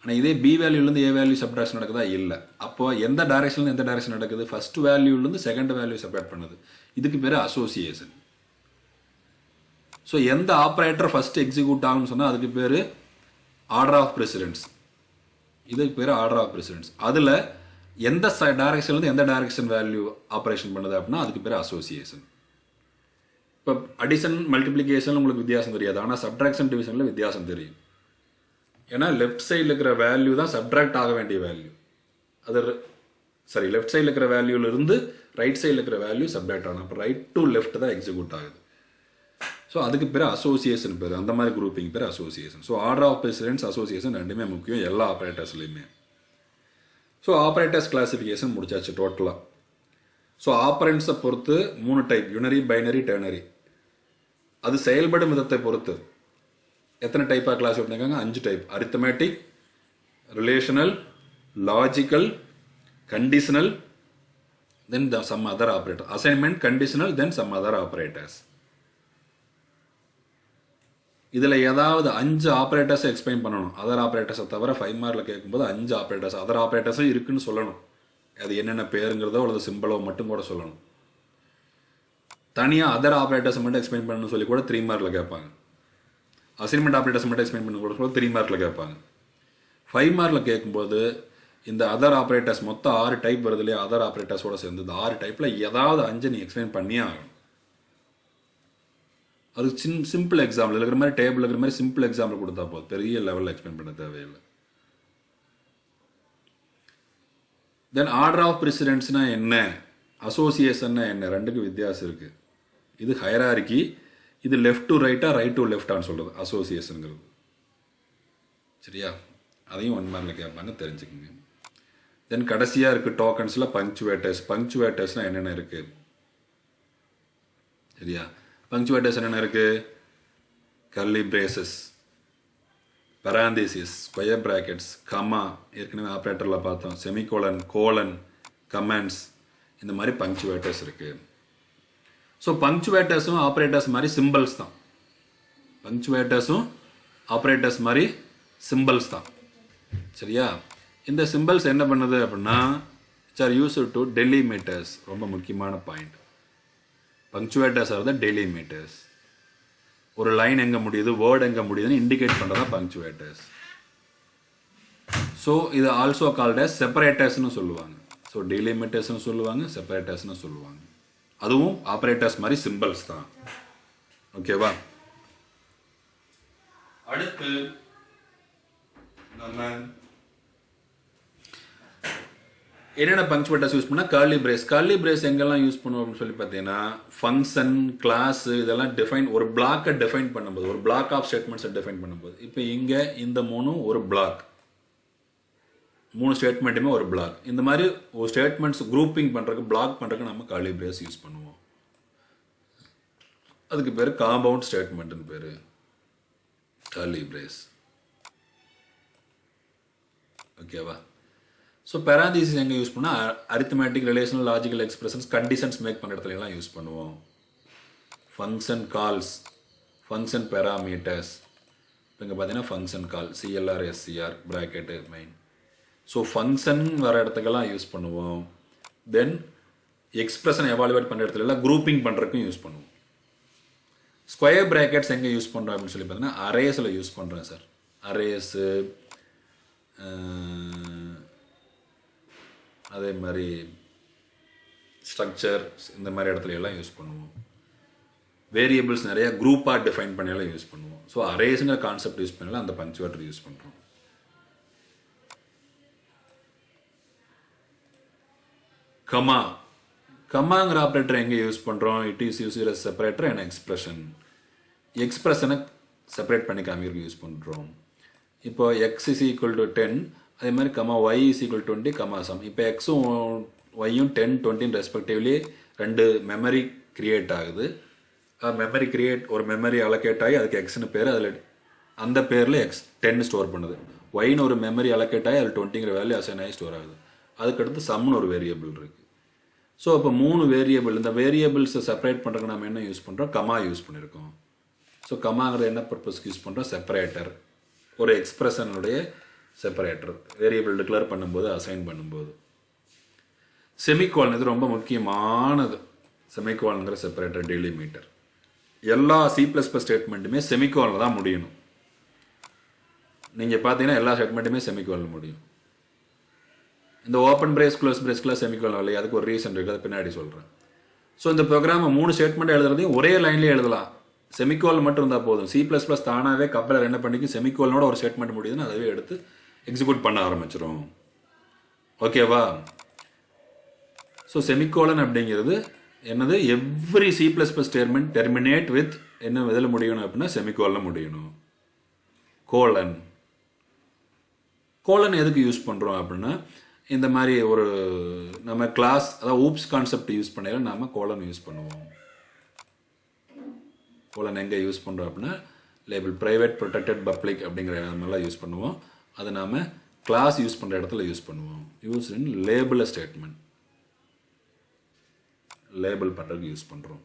ஆனால் இதே பி வேல்யூலேருந்து ஏ வேல்யூ சப்ட்ராக்ஷன் நடக்குதா, இல்லை. அப்போ எந்த டைரக்ஷன்லேருந்து எந்த டைரக்ஷன் நடக்குது, ஃபர்ஸ்ட் வேல்யூலேருந்து செகண்ட் வேல்யூ சப்ட்ராக்ட் பண்ணுது. இதுக்கு பேர் அசோசியேஷன். ஸோ எந்த ஆப்ரேட்டர் ஃபர்ஸ்ட் எக்ஸிக்யூட் ஆகும்னு சொன்னால் அதுக்கு பேர் ஆர்டர் ஆஃப் ப்ரிசிடென்ஸ். இதுக்கு பேர் ஆர்டர் ஆஃப் ப்ரிசிடென்ஸ். அதில் எந்த டைரக்ஷன்லேருந்து எந்த டைரக்ஷன் வேல்யூ ஆப்ரேஷன் பண்ணுது அப்படின்னா அதுக்கு பேர் அசோசியேஷன். இப்போ அடிஷன் மல்டிப்ளிகேஷன் உங்களுக்கு வித்தியாசம் தெரியாது, ஆனால் சப்ட்ராக்ஷன் டிவிஷனில் வித்தியாசம் தெரியும். ஏன்னா லெஃப்ட் சைடில் இருக்கிற வேல்யூ தான் சப்ட்ராக்ட் ஆக வேண்டிய வேல்யூ. அது சரி, லெஃப்ட் சைடில் இருக்கிற வேல்யூலேருந்து ரைட் சைடில் இருக்கிற வேல்யூ சப்ட்ராக்ட் ஆகணும். அப்போ ரைட் டு லெஃப்ட் தான் எக்ஸிக்யூட் ஆகுது. ஸோ அதுக்கு பேர் அசோசியேஷன் பேர். அந்த மாதிரி குரூப்பிங் பேர் association. So order of precedence, association ரெண்டுமே முக்கியம் எல்லா ஆப்ரேட்டர்ஸ்லையுமே. ஸோ ஆப்ரேட்டர்ஸ் கிளாசிஃபிகேஷன் முடிச்சாச்சு டோட்டலாக. ஸோ ஆப்ரண்ட்ஸை பொறுத்து 3 டைப், யுனரி, பைனரி, டெர்னரி. அது செயல்படும் விதத்தை பொறுத்து எத்தனை டைப்பாக கிளாஸ் பண்ணியிருக்காங்க, 5 டைப். Arithmetic, relational, logical, conditional, then some other operator. Assignment, conditional, then some other operators. இதில் ஏதாவது 5 ஆப்ரேட்டர்ஸை எக்ஸ்பிளைன் பண்ணணும். அதர் ஆப்ரேட்டர்ஸை தவிர 5 மார்க்கில் கேட்கும்போது 5 ஆப்ரேட்டர்ஸ், அதர் ஆப்ரேட்டர்ஸும் இருக்குன்னு சொல்லணும். அது என்னென்ன பேருங்கிறதோ அல்லது சிம்பிளோ மட்டும் கூட சொல்லணும். தனியாக அதர் ஆப்ரேட்டர்ஸை மட்டும் எக்ஸ்பிளைன் பண்ணணும்னு சொல்லி கூட 3 மார்க்கில் கேட்பாங்க. அசைன்மெண்ட் ஆப்ரேட்டர்ஸ் மட்டும் எக்ஸ்பிளைன் பண்ணி கூட 3 மார்க்கில் கேட்பாங்க. 5 மார்க்கில் கேட்கும்போது இந்த அதர் ஆப்ரேட்டர்ஸ் மொத்தம் 6 டைப் வருது இல்லையா, அதர் ஆப்ரேட்டர்ஸோட சேர்ந்து இந்த 6 டைப்பில் ஏதாவது 5 நீ எக்ஸ்பிளைன் பண்ணியே ஆகணும். அது சிம்பிள் எக்ஸாம்பிள் இருக்கிற மாதிரி, டேபிள் இருக்கிற மாதிரி சிம்பிள் எக்ஸாம்பிள் கொடுத்தா போதும், பெரிய லெவலில் எக்ஸ்பிளைன் பண்ண தேவையில்லை. தென் ஆர்டர் ஆஃப் ப்ரிசிடென்ஸ்னா என்ன, அசோசியேஷன்னா என்ன, ரெண்டுக்கும் வித்தியாசம் இருக்குது. இது ஹைரார்கி, இது லெஃப்ட் டு ரைட்டா, ரைட் டு லெஃப்டான்னு சொல்கிறது அசோசியேஷனுங்கிறது. சரியா, அதையும் 1 மார்க்கில் கேட்பாங்க, தெரிஞ்சுக்கோங்க. தென் கடைசியாக இருக்குது டோக்கன்ஸில் பங்க்சுவேட்டர்ஸ். பங்க்சுவேட்டர்ஸ்னால் என்னென்ன இருக்குது, சரியா. பங்க்சுவேட்டர்ஸ் என்னென்ன இருக்குது, curly braces, parenthesis, square brackets, comma, ஏற்கனவே ஆப்ரேட்டரில் பார்த்தோம், செமிகோலன், கோலன், கமெண்ட்ஸ், இந்த மாதிரி பங்க்சுவேட்டர்ஸ் இருக்குது. ஸோ பங்க்சுவேட்டர்ஸும் ஆப்ரேட்டர்ஸ் மாதிரி சிம்பிள்ஸ் தான். பங்க்சுவேட்டர்ஸும் ஆப்ரேட்டர்ஸ் மாதிரி சிம்பிள்ஸ் தான், சரியா. இந்த சிம்பிள்ஸ் என்ன பண்ணுது அப்படின்னா, இட்ஸ் ஆர் யூஸ் டு டெலிமீட்டர்ஸ். ரொம்ப முக்கியமான பாயிண்ட். பங்க்சுவேட்டர்ஸ் ஆர் த டெலிமீட்டர்ஸ். ஒரு லைன் எங்கே முடியுது, வேர்டு எங்கே முடியுதுன்னு இண்டிகேட் பண்ணுறது தான் பங்க்சுவேட்டர்ஸ். ஸோ இது ஆல்சோ கால்ட் அஸ் செப்பரேட்டர்ஸ்னு சொல்லுவாங்க. ஸோ டெலிமீட்டர்ஸ்னு சொல்லுவாங்க, செப்பரேட்டர்ஸ்னு சொல்லுவாங்க. அதுவும் ஆப்ரேட்டர்ஸ் மாதிரி சிம்பிள்ஸ் தான். ஓகேவா. அடுத்து நம்ம என்னென்ன பங்க்சுவேட்டர்ஸ் யூஸ் பண்ணால், கர்லி பிரேஸ். கர்லி பிரேஸ் எங்கெல்லாம் யூஸ் பண்ணுவோம் அப்படின்னு சொல்லி பார்த்தீங்கன்னா, ஃபங்க்ஷன், கிளாஸ், இதெல்லாம் டிஃபைன், ஒரு பிளாக்கை டிஃபைன் பண்ணும்போது, ஒரு பிளாக் ஆஃப் ஸ்டேட்மெண்ட்ஸை டிஃபைன் பண்ணும்போது, இப்போ இங்கே இந்த 3 ஒரு பிளாக், 3 ஸ்டேட்மெண்ட்டுமே ஒரு பிளாக். இந்த மாதிரி ஒரு ஸ்டேட்மெண்ட்ஸ் குரூப்பிங் பண்ணுறதுக்கு, பிளாக் பண்ணுறதுக்கு நம்ம கர்லி பிரேஸ் யூஸ் பண்ணுவோம். அதுக்கு பேர் காம்பவுண்ட் ஸ்டேட்மெண்ட்னு பேர், கர்லி பிரேஸ். ஓகேவா. ஸோ பேராந்தீசிஸ் எங்கே யூஸ் பண்ணால், arithmetic, relational, logical expressions, conditions make பண்ணுற இடத்துல எல்லாம் யூஸ் பண்ணுவோம். Function calls, function parameters. இப்போ இங்கே பார்த்தீங்கன்னா function call, CLR, SCR, bracket, main. So function வர இடத்துக்கெல்லாம் யூஸ் பண்ணுவோம். தென் எக்ஸ்பிரஷன் எவாலுவேட் பண்ணுற இடத்துல எல்லாம் குரூப்பிங் பண்ணுறதுக்கும் யூஸ் பண்ணுவோம். ஸ்கொயர் ப்ராக்கெட்ஸ் எங்கே யூஸ் பண்ணுறோம் அப்படின்னு சொல்லி பார்த்தீங்கன்னா, அரேஸில் யூஸ் பண்ணுறேன் சார். அரேஸு, அதே மாதிரி ஸ்ட்ரக்சர் இந்த மாதிரி இடத்துல எல்லாம் யூஸ் பண்ணுவோம். வேரியபிள்ஸ் நிறைய குரூப்பாக டிஃபைன் பண்ணியெல்லாம் யூஸ் பண்ணுவோம். ஸோ அரேஸுங்கிற கான்செப்ட் யூஸ் பண்ணலாம் அந்த பங்க்சுவேட்டர் யூஸ் பண்ணுறோம். கமா கமாங்கிற ஆப்ரேட்டர் எங்கே யூஸ் பண்ணுறோம்? It is use as separator and எக்ஸ்பிரஷனை செப்பரேட் பண்ணி காமிக்கிறதுக்கு யூஸ் பண்ணுறோம். இப்போ எக்ஸ் இஸ் ஈக்குவல் டு 10, அதே மாதிரி comma Y is equal 20 comma sum. இப்போ எக்ஸும் ஒய்யும் 10 20 ரெஸ்பெக்டிவ்லி ரெண்டு மெமரி கிரியேட் ஆகுது. மெமரி ஒரு மெமரி அலோகேட் ஆகி அதுக்கு எக்ஸ்னு பேர், அதில் அந்த பேரில் எக்ஸ் 10 ஸ்டோர் பண்ணுது. ஒய்னு ஒரு மெமரி அலோகேட் ஆகி அதில் 20ங்கிற வேல்யூ அசைன் ஆகி ஸ்டோர் ஆகுது. அதுக்கடுத்து சம்னு ஒரு வேரியபிள் இருக்குது. ஸோ இப்போ 3 வேரியபிள், இந்த வேரியபிள்ஸை செப்பரேட் பண்ணுறதுக்கு நம்ம என்ன யூஸ் பண்ணுறோம்? கமா யூஸ் பண்ணியிருக்கோம். ஸோ கமாங்கிறது என்ன பர்பஸ்க்கு யூஸ் பண்ணுறோம்? செப்பரேட்டர், ஒரு எக்ஸ்பிரஷனுடைய செப்பரேட்டர், வேரியபிள் டிக்ளேர் பண்ணும்போது அசைன் பண்ணும்போது. செமிகோலன் இது ரொம்ப முக்கியமானது. செமிகோலனுங்கிற செப்பரேட்டர் டெலிமீட்டர். எல்லா C++ ஸ்டேட்மெண்ட்டுமே செமிகோலனில் தான் முடியணும். நீங்கள் பார்த்தீங்கன்னா எல்லா ஸ்டேட்மெண்ட்டுமே செமிகோலன் முடியும். இந்த ஓப்பன் பிரேஸ் க்ளோஸ் பிரேஸ்க்குலாம் செமிகோலன் இல்லையா? அதுக்கு ஒரு ரீசன் இருக்குது, அதை பின்னாடி சொல்கிறேன். ஸோ இந்த ப்ரோக்ராமை 3 ஸ்டேட்மெண்ட் எழுதுறதையும் ஒரே லைன்லேயே எழுதலாம். செமிகோலன் மட்டும் இருந்தால் போதும். C++ தானாகவே கம்பைலர் என்ன பண்ணிக்கும்? செமிகோலனோட ஒரு ஸ்டேட்மெண்ட் முடியுதுன்னு அதவே எடுத்து எக்ஸிக்யூட் பண்ண ஆரம்பிச்சிடும். ஓகேவா? ஸோ செமிகோலன் அப்படிங்கிறது என்னது? Every C++ statement terminate with என்ன இதில் முடியணும் அப்படின்னா செமிகோலன் முடியணும். கோலன் எதுக்கு யூஸ் பண்ணுறோம் அப்படின்னா, இந்த மாதிரி ஒரு நம்ம கிளாஸ், அதாவது ஊப்ஸ் கான்செப்ட் யூஸ் பண்ணையில நாம் கோலன் யூஸ் பண்ணுவோம். கோலன் எங்கே யூஸ் பண்ணுறோம் அப்படின்னா லேபிள் ப்ரைவேட் ப்ரொடெக்டட் பப்ளிக் அப்படிங்கிற நம்மளாம் யூஸ் பண்ணுவோம். அதை நாம் கிளாஸ் யூஸ் பண்ணுற இடத்துல யூஸ் பண்ணுவோம். Use in label statement, label பண்ணுறதுக்கு யூஸ் பண்ணுறோம்.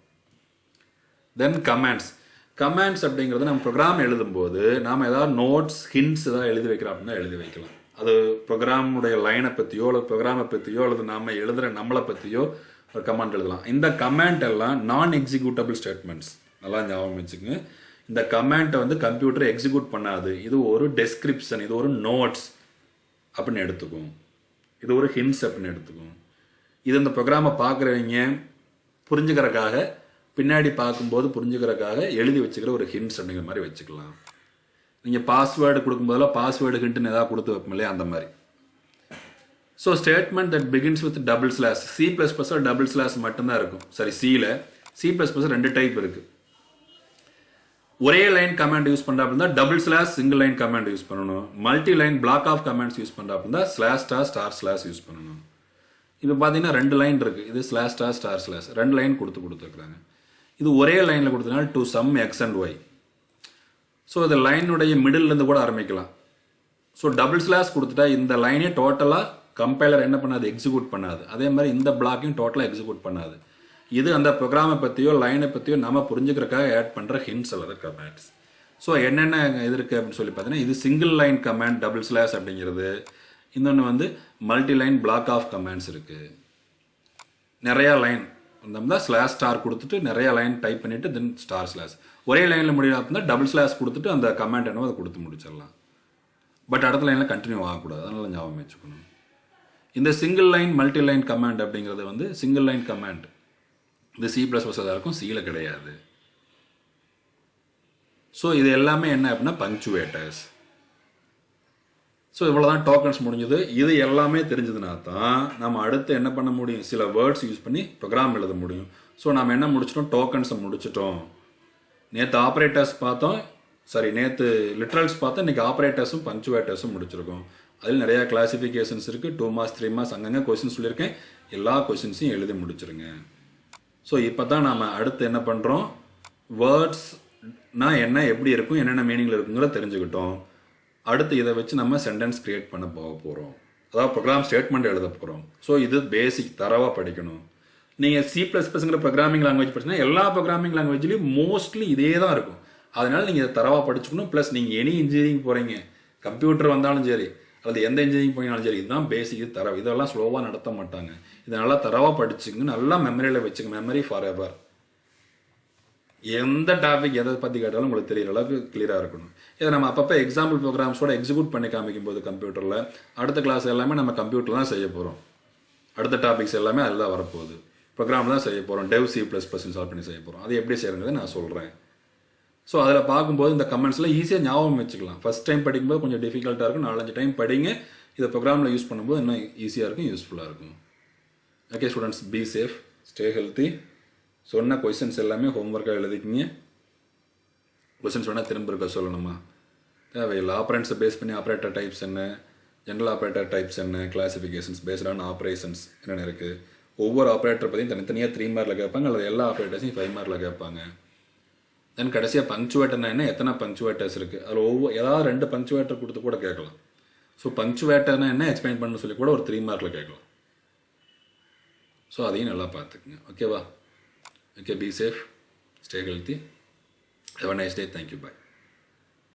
தென் கமாண்ட்ஸ் அப்படிங்கிறது நம்ம ப்ரோக்ராம் எழுதும்போது நாம் ஏதாவது நோட்ஸ் ஹிண்ட்ஸ் ஏதாவது எழுதி வைக்கிறோம் அப்படின்னா எழுதி வைக்கலாம். அது ப்ரோக்ராமுடைய லைனை பற்றியோ அல்லது ப்ரோக்ராமை பற்றியோ அல்லது நாம் எழுதுகிற நம்மளை பற்றியோ ஒரு கமாண்ட் எழுதலாம். இந்த கமாண்ட் எல்லாம் நான் எக்ஸிக்யூட்டபிள் ஸ்டேட்மெண்ட்ஸ். நல்லா ஞாபகம் வச்சுக்கோங்க. இந்த கமாண்ட்டை வந்து கம்ப்யூட்டர் எக்ஸிக்யூட் பண்ணாது. இது ஒரு டெஸ்கிரிப்ஷன், இது ஒரு நோட்ஸ் அப்படின்னு எடுத்துக்கும், இது ஒரு ஹிண்ட்ஸ் அப்படின்னு எடுத்துக்கும். இது இந்த ப்ரோக்ராமை பார்க்குறவங்க புரிஞ்சுக்கிறதுக்காக, பின்னாடி பார்க்கும்போது புரிஞ்சுக்கிறதுக்காக எழுதி வச்சுக்கிற ஒரு ஹிண்ட்ஸ் அப்படிங்கிற மாதிரி வச்சுக்கலாம். நீங்கள் பாஸ்வேர்டு கொடுக்கும்போதெல்லாம் பாஸ்வேர்டு ஹிண்ட்னு ஏதாவது கொடுத்து வைப்போம் இல்லையா, அந்த மாதிரி. So statement that begins with double slash. C++ double slash மட்டும்தான் இருக்கும். சரி, C++ 2 டைப் இருக்குது. ஒரே லைன் கமாண்ட் யூஸ் பண்ணுறா அப்படின்னா double slash single line comment use பண்ணணும். Multi line block of comments use பண்ணுறா அப்படின்னா /** யூஸ் பண்ணணும். இப்போ பார்த்தீங்கன்னா 2 லைன் இருக்குது. இது /**/ 2 லைன் கொடுத்துருக்குறாங்க. இது ஒரே லைனில் கொடுத்ததுனால to sum X and Y. So இந்த லைனுடைய மிடில்லேருந்து கூட ஆரம்பிக்கலாம். ஸோ டபுள் ஸ்லாஷ் கொடுத்துட்டா இந்த லைனே டோட்டலாக கம்பைலர் என்ன பண்ணாது? எக்ஸிக்யூட் பண்ணாது. அதே மாதிரி இந்த பிளாக்கையும் டோட்டலாக எக்ஸிக்யூட் பண்ணாது. இது அந்த ப்ரோக்ராமை பற்றியோ லைனை பற்றியோ நம்ம புரிஞ்சுக்கிறதுக்காக ஆட் பண்ணுற ஹிண்ட்ஸ் அல்லது கமாண்ட்ஸ். ஸோ என்னென்ன இது இருக்குது அப்படின்னு சொல்லி பார்த்தீங்கன்னா, இது single line command double slash அப்படிங்கிறது. இன்னொன்று வந்து multi line block of commands இருக்குது. நிறையா லைன் நம்ம /* கொடுத்துட்டு நிறைய லைன் டைப் பண்ணிவிட்டு தென் // ஒரே லைனில் முடியல அப்படின்னா டபுள் ஸ்லாஷ் கொடுத்துட்டு அந்த கமாண்ட் என்னவோ அதை கொடுத்து முடிச்சிடலாம். பட் அடுத்த லைனில் கண்டினியூ ஆகக்கூடாது. அதனால் ஞாபகம் வச்சுக்கணும். இந்த single line multi line command அப்படிங்கிறது வந்து சிங்கிள் லைன் கமாண்ட். இந்த C++ இருக்கும், சியில் கிடையாது. ஸோ இது எல்லாமே என்ன அப்படின்னா பங்க்சுவேட்டர்ஸ். ஸோ இவ்வளோ தான் டோக்கன்ஸ் முடிஞ்சது. இது எல்லாமே தெரிஞ்சதுனா தான் நம்ம அடுத்து என்ன பண்ண முடியும்? சில வேர்ட்ஸ் யூஸ் பண்ணி ப்ரோக்ராம் எழுத முடியும். ஸோ நம்ம என்ன முடிச்சிட்டோம்? டோக்கன்ஸை முடிச்சிட்டோம். நேற்று ஆப்ரேட்டர்ஸ் பார்த்தோம், நேற்று லிட்ரல்ஸ் பார்த்தோம். இன்றைக்கி ஆப்ரேட்டர்ஸும் பங்க்சுவேட்டர்ஸும் முடிச்சிருக்கோம். அதில் நிறையா கிளாசிஃபிகேஷன்ஸ் இருக்குது. 2 மார்க்ஸ் 3 மார்க்ஸ் அங்கங்கே கொஸ்டின் சொல்லியிருக்கேன். எல்லா கொஸ்டின்ஸையும் எழுதி முடிச்சிருங்க. ஸோ இப்போ தான் நாம் அடுத்து என்ன பண்ணுறோம்? வேர்ட்ஸ்னால் என்ன, எப்படி இருக்கும், என்னென்ன மீனிங்கில் இருக்குங்கிறத தெரிஞ்சுக்கிட்டோம். அடுத்து இதை வச்சு நம்ம சென்டென்ஸ் கிரியேட் பண்ண போகிறோம். அதாவது ப்ரோக்ராம் ஸ்டேட்மெண்ட் எழுத போகிறோம். ஸோ இது பேசிக் தரவாக படிக்கணும். நீங்கள் C++ங்கிற ப்ரோக்ராமிங் லாங்குவேஜ் படிச்சிங்கன்னா எல்லா ப்ரோக்ராமிங் லாங்குவேஜ்லேயும் மோஸ்ட்லி இதே தான் இருக்கும். அதனால் நீங்கள் இதை தரவாக படிச்சுக்கணும். ப்ளஸ் நீங்கள் எனி இன்ஜினியரிங் போகிறீங்க, கம்ப்யூட்டர் வந்தாலும் சரி அல்லது எந்த இன்ஜினியரிங் போனாலும் சரி, இதுதான் பேசிக் தரவு. இதெல்லாம் ஸ்லோவாக நடத்த மாட்டாங்க. இதை நல்லா தரவாக படிச்சுங்க, நல்லா மெமரியில் வச்சுங்க. Memory for ever. எந்த டாபிக் எதை பற்றி கேட்டாலும் உங்களுக்கு தெரிகிற அளவுக்கு கிளியராக இருக்கணும். இதை நம்ம அப்பப்போ எக்ஸாம்பிள் ப்ரோக்ராம்ஸோட எக்ஸிக்யூட் பண்ணி காமிக்கும் போது கம்ப்யூட்டரில் அடுத்த கிளாஸ் எல்லாமே நம்ம கம்ப்யூட்டர் தான் செய்ய போகிறோம். அடுத்த டாபிக்ஸ் எல்லாமே அதில் தான் வரப்போகுது. ப்ரோக்ராம் தான் செய்ய போகிறோம். டெவ் C++ சால்வ் பண்ணி செய்ய போகிறோம். அது எப்படி செய்யறதை நான் சொல்கிறேன். ஸோ அதில் பார்க்கும்போது இந்த கமெண்ட்ஸ்லாம் ஈஸியாக ஞாபகம் வச்சுக்கலாம். ஃபஸ்ட் டைம் படிக்கும்போது கொஞ்சம் டிஃபிகல்ட்டாக இருக்கும். 4-5 டைம் படிங்க. இதை ப்ரோக்ராமில் யூஸ் பண்ணும்போது இன்னும் ஈஸியாக இருக்கும், யூஸ்ஃபுல்லாக இருக்கும். Okay students, be safe, stay healthy. சொன்ன கொஸ்டின்ஸ் எல்லாமே ஹோம்ஒர்க்காக எழுதிக்கிங்க. கொஸ்டின்ஸ் வேணால் திரும்ப இருக்க சொல்லணுமா தேவையில்லை. ஆப்ரேட்டர்ஸை பேஸ் பண்ணி ஆப்ரேட்டர் டைப்ஸ் என்ன, ஜென்ரல் ஆப்ரேட்டர் டைப்ஸ் என்ன, கிளாசிஃபிகேஷன்ஸ் பேஸ்ட் ஆன் ஆப்ரேஷன்ஸ் என்னென்ன இருக்குது, ஒவ்வொரு ஆப்ரேட்டர் பற்றியும் தனித்தனியாக 3 மார்க்கில் கேட்பாங்க, அல்லது எல்லா ஆப்ரேட்டர்ஸையும் 5 மார்க்கில் கேட்பாங்க. தென் கடைசியாக பங்க்சுவேட்டர்னா என்ன, எத்தனை பங்க்சுவேட்டர்ஸ் இருக்குது, அதில் ஏதாவது 2 பங்க்சுவேட்டர் கொடுத்து கூட கேட்கலாம். ஸோ பங்க்சுவேட்டர்னா என்ன எக்ஸ்பிளைன் பண்ணணும்னு சொல்லி கூட ஒரு 3 மார்க்கில் கேட்கலாம். ஸோ அதையும் நல்லா பார்த்துக்குங்க. ஓகேவா? Okay, be safe, stay healthy, have a nice day. Thank you, bye.